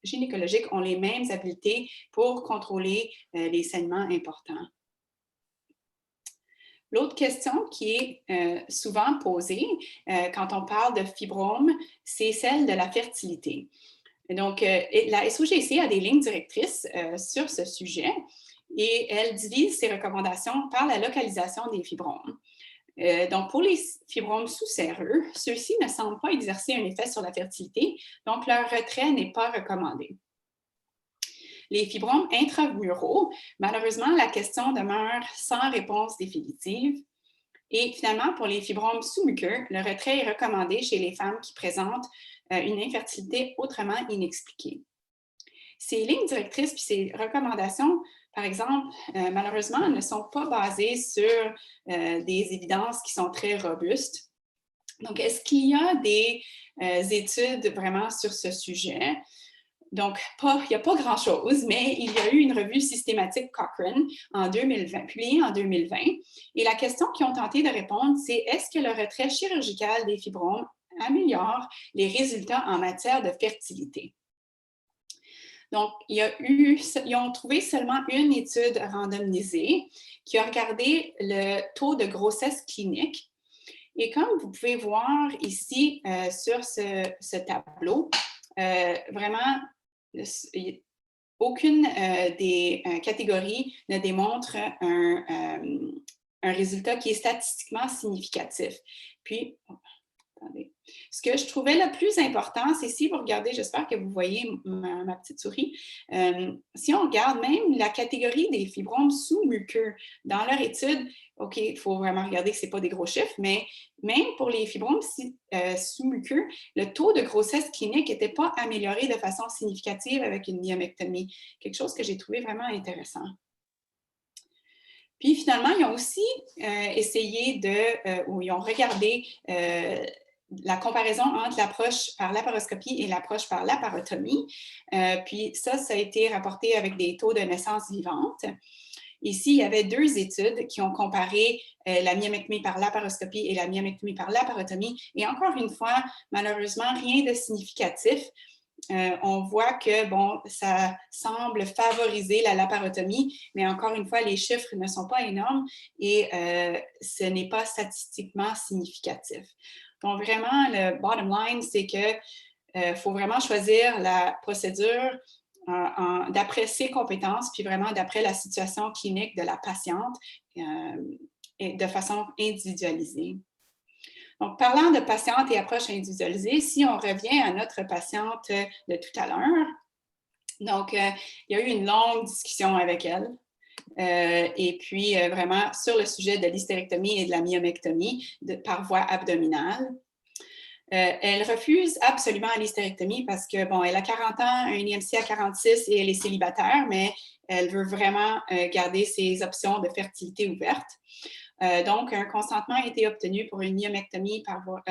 gynécologique ont les mêmes habiletés pour contrôler les saignements importants. L'autre question qui est souvent posée quand on parle de fibromes, c'est celle de la fertilité. Donc, la SOGC a des lignes directrices sur ce sujet et elle divise ses recommandations par la localisation des fibromes. Donc, pour les fibromes sous-séreux, ceux-ci ne semblent pas exercer un effet sur la fertilité, donc leur retrait n'est pas recommandé. Les fibromes intramuraux, malheureusement, la question demeure sans réponse définitive. Et finalement, pour les fibromes sous-muqueux, le retrait est recommandé chez les femmes qui présentent une infertilité autrement inexpliquée. Ces lignes directrices puis ces recommandations, par exemple, malheureusement, ne sont pas basées sur des évidences qui sont très robustes. Donc, est-ce qu'il y a des études vraiment sur ce sujet? Donc, il n'y a pas grand-chose, mais il y a eu une revue systématique Cochrane publiée en 2020. Et la question qu'ils ont tenté de répondre, c'est est-ce que le retrait chirurgical des fibromes améliore les résultats en matière de fertilité? Donc, ils ont trouvé seulement une étude randomisée qui a regardé le taux de grossesse clinique. Et comme vous pouvez voir ici sur ce tableau, vraiment, aucune des catégories ne démontre un résultat qui est statistiquement significatif. Puis, attendez. Ce que je trouvais le plus important, c'est si vous regardez, j'espère que vous voyez ma petite souris, si on regarde même la catégorie des fibromes sous-muqueux dans leur étude, OK, il faut vraiment regarder que ce n'est pas des gros chiffres, mais même pour les fibromes sous-muqueux, le taux de grossesse clinique n'était pas amélioré de façon significative avec une myomectomie. Quelque chose que j'ai trouvé vraiment intéressant. Puis finalement, ils ont aussi essayé ou ils ont regardé la comparaison entre l'approche par laparoscopie et l'approche par laparotomie. Puis ça a été rapporté avec des taux de naissance vivante. Ici, il y avait 2 études qui ont comparé la myomectomie par laparoscopie et la myomectomie par laparotomie. Et encore une fois, malheureusement, rien de significatif. On voit que, bon, ça semble favoriser la laparotomie, mais encore une fois, les chiffres ne sont pas énormes et ce n'est pas statistiquement significatif. Donc, vraiment, le bottom line, c'est que faut vraiment choisir la procédure d'après ses compétences, puis vraiment d'après la situation clinique de la patiente et de façon individualisée. Donc, parlant de patiente et approche individualisée, si on revient à notre patiente de tout à l'heure, donc, il y a eu une longue discussion avec elle. Et puis, vraiment, sur le sujet de l'hystérectomie et de la myomectomie par voie abdominale. Elle refuse absolument l'hystérectomie parce que, bon, elle a 40 ans, un IMC à 46 et elle est célibataire, mais elle veut vraiment garder ses options de fertilité ouvertes. Donc, un consentement a été obtenu pour une myomectomie par voie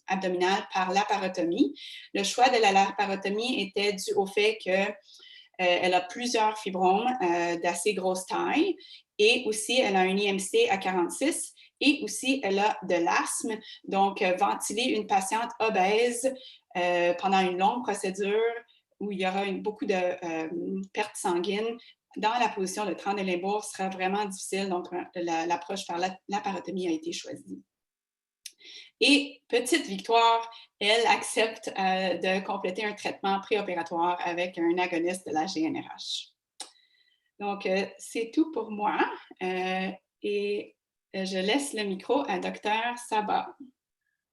abdominale par laparotomie. Le choix de la laparotomie était dû au fait qu'elle a plusieurs fibromes d'assez grosse taille et aussi elle a un IMC à 46 et aussi elle a de l'asthme. Donc, ventiler une patiente obèse pendant une longue procédure où il y aura beaucoup de pertes sanguines dans la position de Trendelenburg sera vraiment difficile. Donc, l'approche par laparotomie a été choisie. Et petite victoire, elle accepte de compléter un traitement préopératoire avec un agoniste de la GnRH. Donc, c'est tout pour moi. Et je laisse le micro à Dr. Sabat.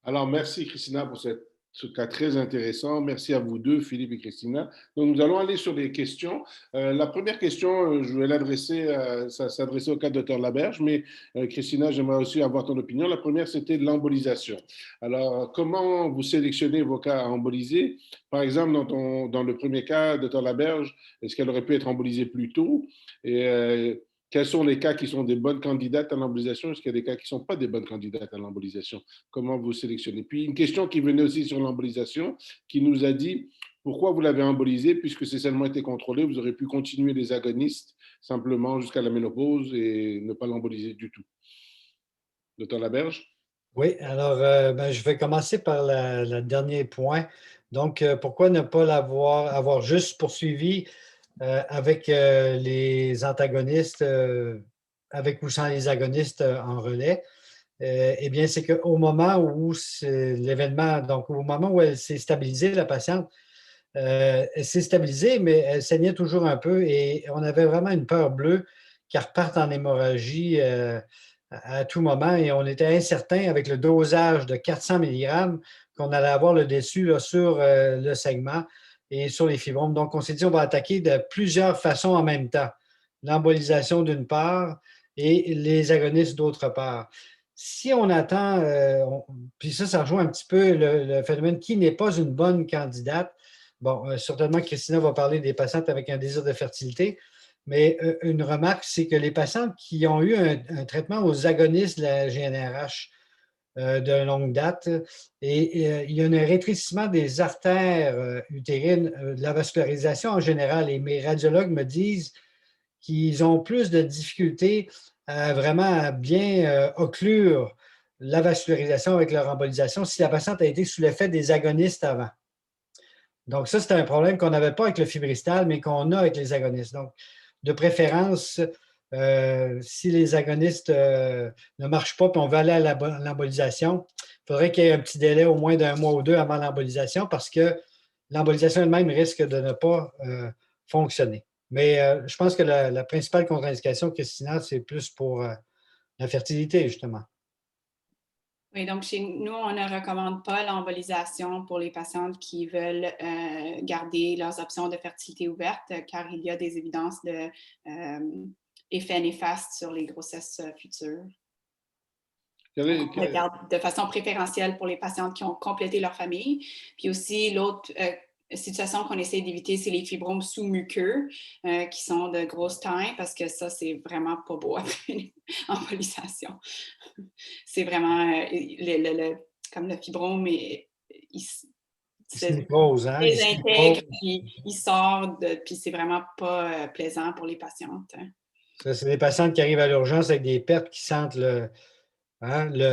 Alors, merci Christina pour ce cas très intéressant. Merci à vous deux, Philippe et Christina. Donc, nous allons aller sur les questions. La première question, je vais l'adresser, ça s'adresser au cas de Dr. Laberge, mais Christina, j'aimerais aussi avoir ton opinion. La première, c'était l'embolisation. Alors, comment vous sélectionnez vos cas à emboliser? Par exemple, dans le premier cas, Dr. Laberge, est-ce qu'elle aurait pu être embolisée plus tôt? Et quels sont les cas qui sont des bonnes candidates à l'embolisation? Est-ce qu'il y a des cas qui ne sont pas des bonnes candidates à l'embolisation? Comment vous sélectionnez? Puis une question qui venait aussi sur l'embolisation, qui nous a dit pourquoi vous l'avez embolisé, puisque c'est seulement été contrôlé, vous aurez pu continuer les agonistes simplement jusqu'à la ménopause et ne pas l'emboliser du tout. Dr. Laberge? Oui, alors je vais commencer par le dernier point. Donc, pourquoi ne pas avoir juste poursuivi avec les antagonistes, avec ou sans les agonistes en relais? Eh bien, c'est qu'au moment où l'événement, donc au moment où elle s'est stabilisée, la patiente, elle s'est stabilisée, mais elle saignait toujours un peu et on avait vraiment une peur bleue qu'elle reparte en hémorragie à tout moment et on était incertain avec le dosage de 400 mg qu'on allait avoir le déçu là, sur le segment et sur les fibromes. Donc, on s'est dit on va attaquer de plusieurs façons en même temps. L'embolisation d'une part et les agonistes d'autre part. Si on attend, puis ça rejoint un petit peu le phénomène qui n'est pas une bonne candidate. Bon, certainement, Christina va parler des patientes avec un désir de fertilité, mais une remarque, c'est que les patientes qui ont eu un traitement aux agonistes de la GnRH de longue date, et il y a un rétrécissement des artères utérines, de la vascularisation en général, et mes radiologues me disent qu'ils ont plus de difficultés à vraiment bien occlure la vascularisation avec leur embolisation si la patiente a été sous l'effet des agonistes avant. Donc, ça, c'est un problème qu'on n'avait pas avec le Fibristal, mais qu'on a avec les agonistes. Donc, de préférence, si les agonistes ne marchent pas et on veut aller à l'embolisation, il faudrait qu'il y ait un petit délai au moins d'un mois ou deux avant l'embolisation parce que l'embolisation elle-même risque de ne pas fonctionner. Mais je pense que la principale contre-indication, Christina, c'est plus pour la fertilité, justement. Oui, donc chez nous, on ne recommande pas l'embolisation pour les patientes qui veulent garder leurs options de fertilité ouverte car il y a des évidences d'effets néfastes sur les grossesses futures. On regarde de façon préférentielle pour les patientes qui ont complété leur famille. Puis aussi, l'autre situation qu'on essaie d'éviter, c'est les fibromes sous-muqueux qui sont de grosse taille parce que ça, c'est vraiment pas beau après une embolisation. C'est vraiment comme le fibrome, il se désintègre, puis il sort, puis c'est vraiment pas plaisant pour les patientes. Ça, c'est des patientes qui arrivent à l'urgence avec des pertes qui sentent le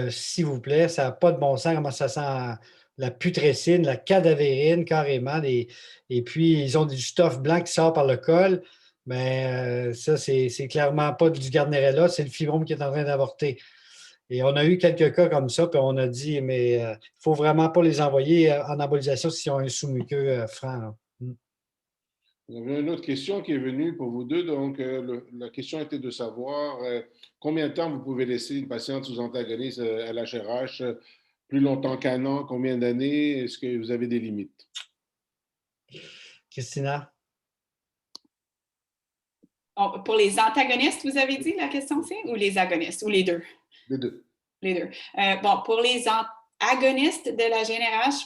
s'il vous plaît, ça n'a pas de bon sens, comment ça sent la putrécine, la cadavérine carrément. Et puis, ils ont du stuff blanc qui sort par le col. Mais ça, c'est clairement pas du Gardnerella, c'est le fibrome qui est en train d'avorter. Et on a eu quelques cas comme ça, puis on a dit, mais il ne faut vraiment pas les envoyer en embolisation s'ils ont un sous-muqueux franc. Là. Il y avait une autre question qui est venue pour vous deux. Donc, la question était de savoir combien de temps vous pouvez laisser une patiente sous antagoniste à l'HRH, plus longtemps qu'un an, combien d'années? Est-ce que vous avez des limites? Christina? Pour les antagonistes, vous avez dit la question c'est, ou les agonistes, ou les deux? Les deux. Les deux. Bon, pour les agonistes de la GnRH,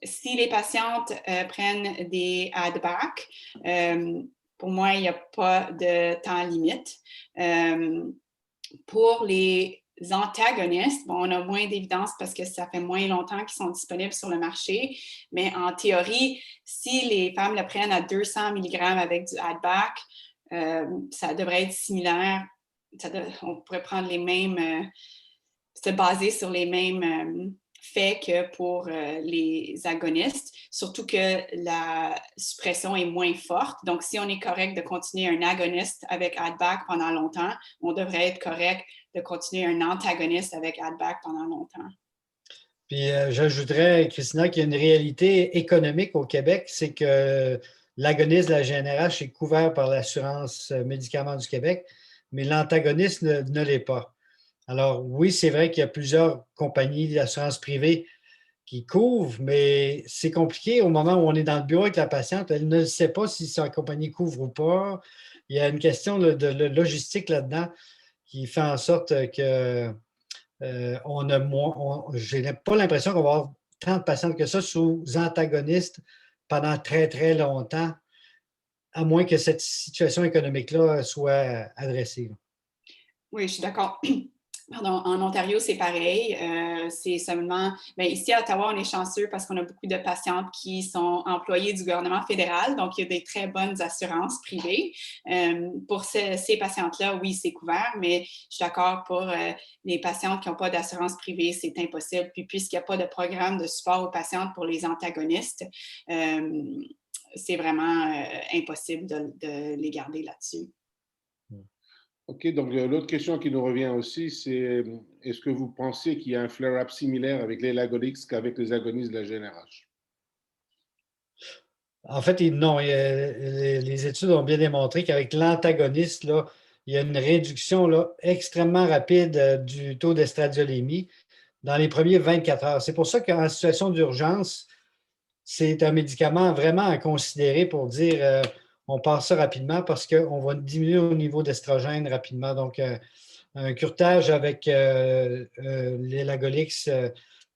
si les patientes prennent des add-back, pour moi, il n'y a pas de temps limite. Pour les antagonistes, bon, on a moins d'évidence parce que ça fait moins longtemps qu'ils sont disponibles sur le marché, mais en théorie, si les femmes le prennent à 200 mg avec du add-back, ça devrait être similaire. On pourrait prendre les mêmes, se baser sur les mêmes faits que pour les agonistes, surtout que la suppression est moins forte. Donc, si on est correct de continuer un agoniste avec add-back pendant longtemps, on devrait être correct de continuer un antagoniste avec add-back pendant longtemps. Puis j'ajouterais, Christina, qu'il y a une réalité économique au Québec, c'est que l'agoniste de la GnRH est couvert par l'assurance médicaments du Québec, mais l'antagoniste ne l'est pas. Alors oui, c'est vrai qu'il y a plusieurs compagnies d'assurance privée qui couvrent, mais c'est compliqué au moment où on est dans le bureau avec la patiente. Elle ne sait pas si sa compagnie couvre ou pas. Il y a une question de logistique là-dedans qui fait en sorte que je n'ai pas l'impression qu'on va avoir tant de patientes que ça sous antagonistes pendant très, très longtemps, à moins que cette situation économique-là soit adressée. Oui, je suis d'accord. Pardon, en Ontario, c'est pareil. C'est seulement, ici à Ottawa, on est chanceux parce qu'on a beaucoup de patientes qui sont employées du gouvernement fédéral, donc il y a des très bonnes assurances privées. Pour ces patientes-là, oui, c'est couvert, mais je suis d'accord pour les patientes qui n'ont pas d'assurance privée, c'est impossible. Puis puisqu'il n'y a pas de programme de support aux patientes pour les antagonistes, c'est vraiment impossible de les garder là-dessus. OK, donc l'autre question qui nous revient aussi, c'est est-ce que vous pensez qu'il y a un flare-up similaire avec les Lagolix qu'avec les agonistes de la GnRH? En fait, non. Les études ont bien démontré qu'avec l'antagoniste, là, il y a une réduction là, extrêmement rapide du taux d'estradiolémie dans les premiers 24 heures. C'est pour ça qu'en situation d'urgence, c'est un médicament vraiment à considérer pour dire on passe ça rapidement parce qu'on va diminuer au niveau d'estrogène rapidement. Donc, un curetage avec l'Elagolix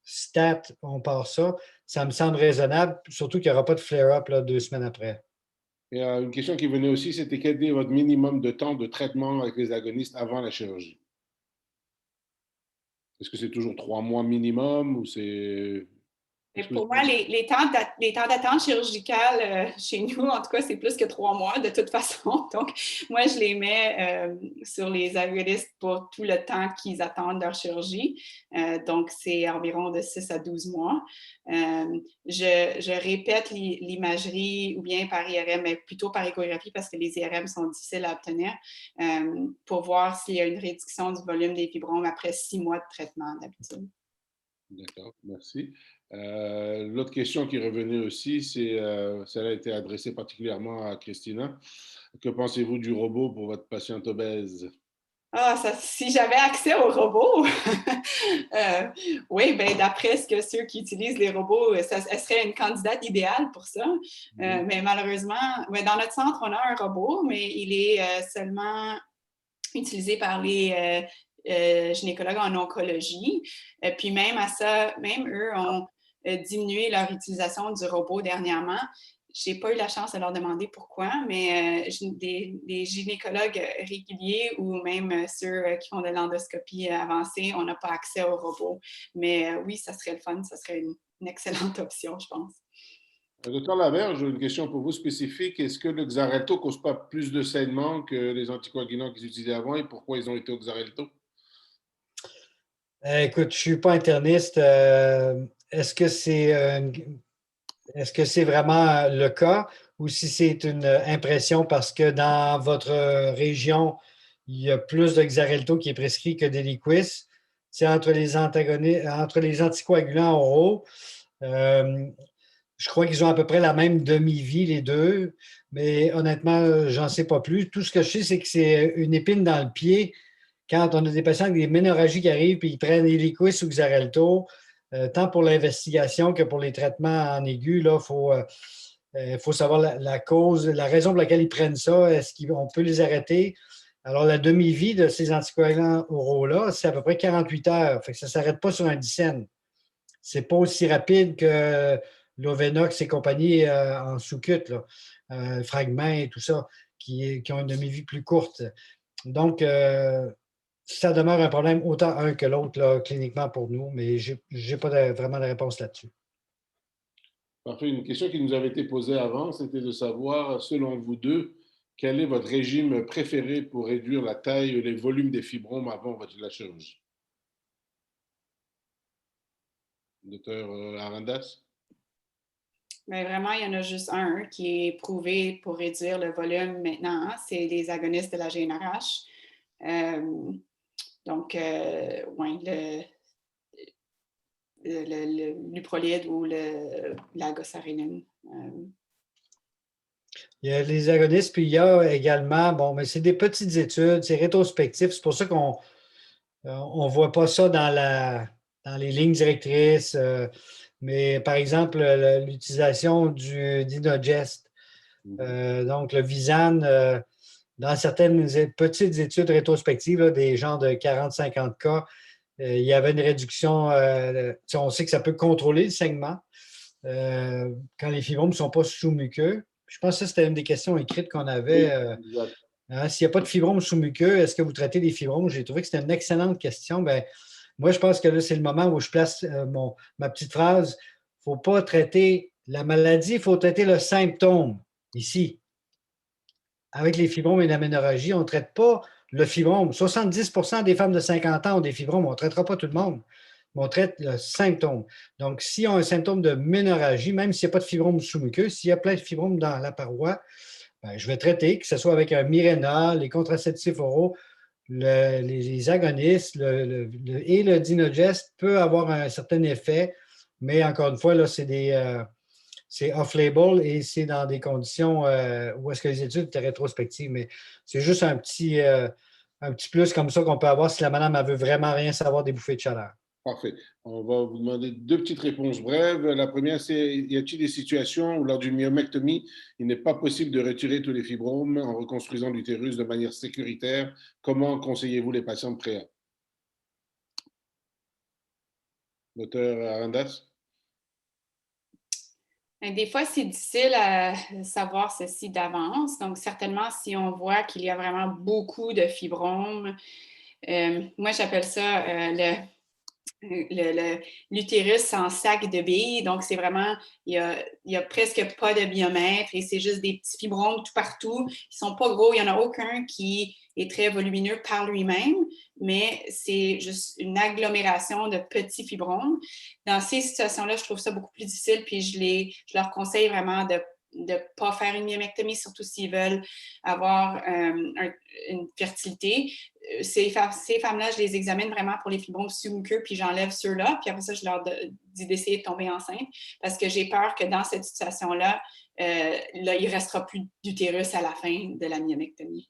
stat, on passe ça. Ça me semble raisonnable, surtout qu'il n'y aura pas de flare-up 2 semaines après. Et une question qui venait aussi, c'était quel est votre minimum de temps de traitement avec les agonistes avant la chirurgie? Est-ce que c'est toujours 3 mois minimum ou c'est... Pour moi, les temps d'attente chirurgicale chez nous, en tout cas, c'est plus que 3 mois de toute façon. Donc, moi, je les mets sur les agonistes pour tout le temps qu'ils attendent leur chirurgie. Donc, c'est environ de 6 à 12 mois. Je répète l'imagerie ou bien par IRM, mais plutôt par échographie parce que les IRM sont difficiles à obtenir pour voir s'il y a une réduction du volume des fibromes après 6 mois de traitement d'habitude. D'accord, merci. L'autre question qui est revenue aussi, celle a été adressée particulièrement à Christina. Que pensez-vous du robot pour votre patiente obèse? Si j'avais accès aux robots, oui, d'après ce que ceux qui utilisent les robots, elle serait une candidate idéale pour ça. Mais malheureusement, dans notre centre, on a un robot, mais il est seulement utilisé par les gynécologues en oncologie. Puis même à ça, même eux ont diminué leur utilisation du robot dernièrement. Je n'ai pas eu la chance de leur demander pourquoi, mais des gynécologues réguliers ou même ceux qui font de l'endoscopie avancée, on n'a pas accès au robot. Mais oui, ça serait le fun, ça serait une excellente option, je pense. Docteur Laverge, j'ai une question pour vous spécifique. Est-ce que le Xarelto ne cause pas plus de saignements que les anticoagulants qu'ils utilisaient avant et pourquoi ils ont été au Xarelto? Écoute, je ne suis pas interniste. Est-ce que c'est vraiment le cas ou si c'est une impression parce que dans votre région, il y a plus de Xarelto qui est prescrit que d'Eliquis? C'est entre les entre les anticoagulants oraux. Je crois qu'ils ont à peu près la même demi-vie, les deux, mais honnêtement, j'en sais pas plus. Tout ce que je sais, c'est que c'est une épine dans le pied. Quand on a des patients avec des ménorragies qui arrivent puis ils prennent Eliquis ou Xarelto, tant pour l'investigation que pour les traitements en aigu, là, faut savoir la cause, la raison pour laquelle ils prennent ça. Est-ce qu'on peut les arrêter? Alors, la demi-vie de ces anticoagulants oraux-là, c'est à peu près 48 heures. Fait que ça ne s'arrête pas sur un dixaine. C'est pas aussi rapide que l'Ovenox et compagnie en sous-cut, fragments et tout ça, qui ont une demi-vie plus courte. Donc, ça demeure un problème autant un que l'autre là, cliniquement pour nous, mais je n'ai pas vraiment de réponse là-dessus. Parfait. Une question qui nous avait été posée avant, c'était de savoir, selon vous deux, quel est votre régime préféré pour réduire la taille et les volumes des fibromes avant la chirurgie? Docteur Arandas? Mais vraiment, il y en a juste un qui est prouvé pour réduire le volume maintenant, hein, c'est les agonistes de la GnRH. Donc, ouais, le Luprolide ou la gossarinine. Il y a les agonistes, puis il y a également, bon, mais c'est des petites études, c'est rétrospectif, c'est pour ça qu'on ne voit pas ça dans les lignes directrices. Mais par exemple, l'utilisation du Dinogest, donc le Visan, dans certaines petites études rétrospectives, là, des gens de 40-50 cas, il y avait une réduction. On sait que ça peut contrôler le saignement quand les fibromes ne sont pas sous-muqueux. Je pense que ça, c'était une des questions écrites qu'on avait. Hein, s'il n'y a pas de fibromes sous-muqueux, est-ce que vous traitez des fibromes? J'ai trouvé que c'était une excellente question. Ben, moi, je pense que là, c'est le moment où je place ma petite phrase. Il ne faut pas traiter la maladie, il faut traiter le symptôme ici. Avec les fibromes et l'aménorrhagie, on ne traite pas le fibrome. 70% des femmes de 50 ans ont des fibromes. On ne traitera pas tout le monde, mais on traite le symptôme. Donc, s'ils ont un symptôme de ménorrhagie, même s'il n'y a pas de fibrome sous-muqueux, s'il y a plein de fibromes dans la paroi, ben, je vais traiter, que ce soit avec un Mirena, les contraceptifs oraux, les agonistes et le Dinogest peut avoir un certain effet, mais encore une fois, là, c'est off-label et c'est dans des conditions où est-ce que les études étaient rétrospectives, mais c'est juste un petit plus comme ça qu'on peut avoir si la madame ne veut vraiment rien savoir des bouffées de chaleur. Parfait. On va vous demander deux petites réponses brèves. La première, c'est y a-t-il des situations où lors d'une myomectomie, il n'est pas possible de retirer tous les fibromes en reconstruisant l'utérus de manière sécuritaire? Comment conseillez-vous les patients préa? Docteur Arandas? Des fois, c'est difficile à savoir ceci d'avance. Donc, certainement, si on voit qu'il y a vraiment beaucoup de fibromes, moi, j'appelle ça l'utérus en sac de billes. Donc, c'est vraiment, il y a presque pas de biomètre et c'est juste des petits fibromes tout partout. Ils sont pas gros. Il n'y en a aucun qui est très volumineux par lui-même, mais c'est juste une agglomération de petits fibromes. Dans ces situations-là, je trouve ça beaucoup plus difficile, puis je leur conseille vraiment de ne pas faire une myomectomie, surtout s'ils veulent avoir une fertilité. Ces femmes-là, je les examine vraiment pour les fibromes sous-muqueux, puis j'enlève ceux-là, puis après ça, je leur dis d'essayer de tomber enceinte, parce que j'ai peur que dans cette situation-là, il ne restera plus d'utérus à la fin de la myomectomie.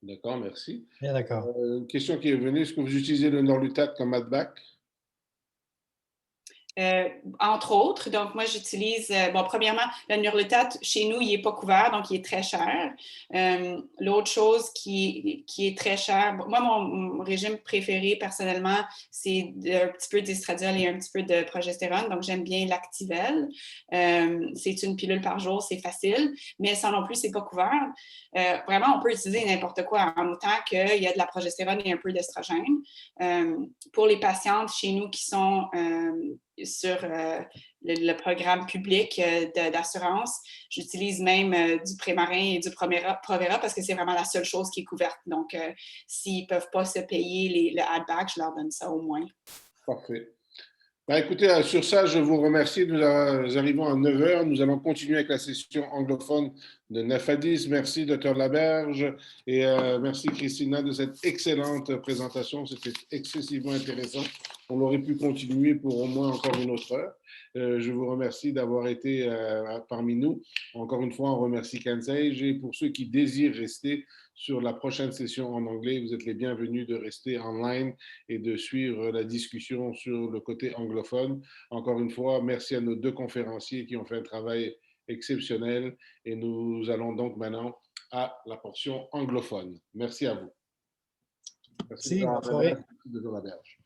D'accord, merci. Bien d'accord. Une question qui est venue, est-ce que vous utilisez le Norlutat comme AdBac? Entre autres, donc moi j'utilise, premièrement, le Norlutat chez nous, il n'est pas couvert, donc il est très cher. L'autre chose qui est très cher, moi mon régime préféré personnellement, c'est un petit peu d'estradiol et un petit peu de progestérone, donc j'aime bien l'Activel. C'est une pilule par jour, c'est facile, mais ça non plus, c'est pas couvert. Vraiment, on peut utiliser n'importe quoi en autant qu'il y a de la progestérone et un peu d'estrogène. Pour les patientes chez nous qui sont sur le programme public d'assurance. J'utilise même du Prémarin et du Provera parce que c'est vraiment la seule chose qui est couverte. Donc, s'ils ne peuvent pas se payer le add-back, je leur donne ça au moins. Parfait. Ben, écoutez, sur ça, je vous remercie. Nous arrivons à 9 heures. Nous allons continuer avec la session anglophone de 9 à 10. Merci, Dr. Laberge. Et merci, Christina, de cette excellente présentation. C'était excessivement intéressant. On aurait pu continuer pour au moins encore une autre heure. Je vous remercie d'avoir été parmi nous. Encore une fois, on remercie Kansai. Et pour ceux qui désirent rester sur la prochaine session en anglais, vous êtes les bienvenus de rester online et de suivre la discussion sur le côté anglophone. Encore une fois, merci à nos deux conférenciers qui ont fait un travail exceptionnel et nous allons donc maintenant à la portion anglophone. Merci à vous. Merci, bonne soirée. Merci de la berge.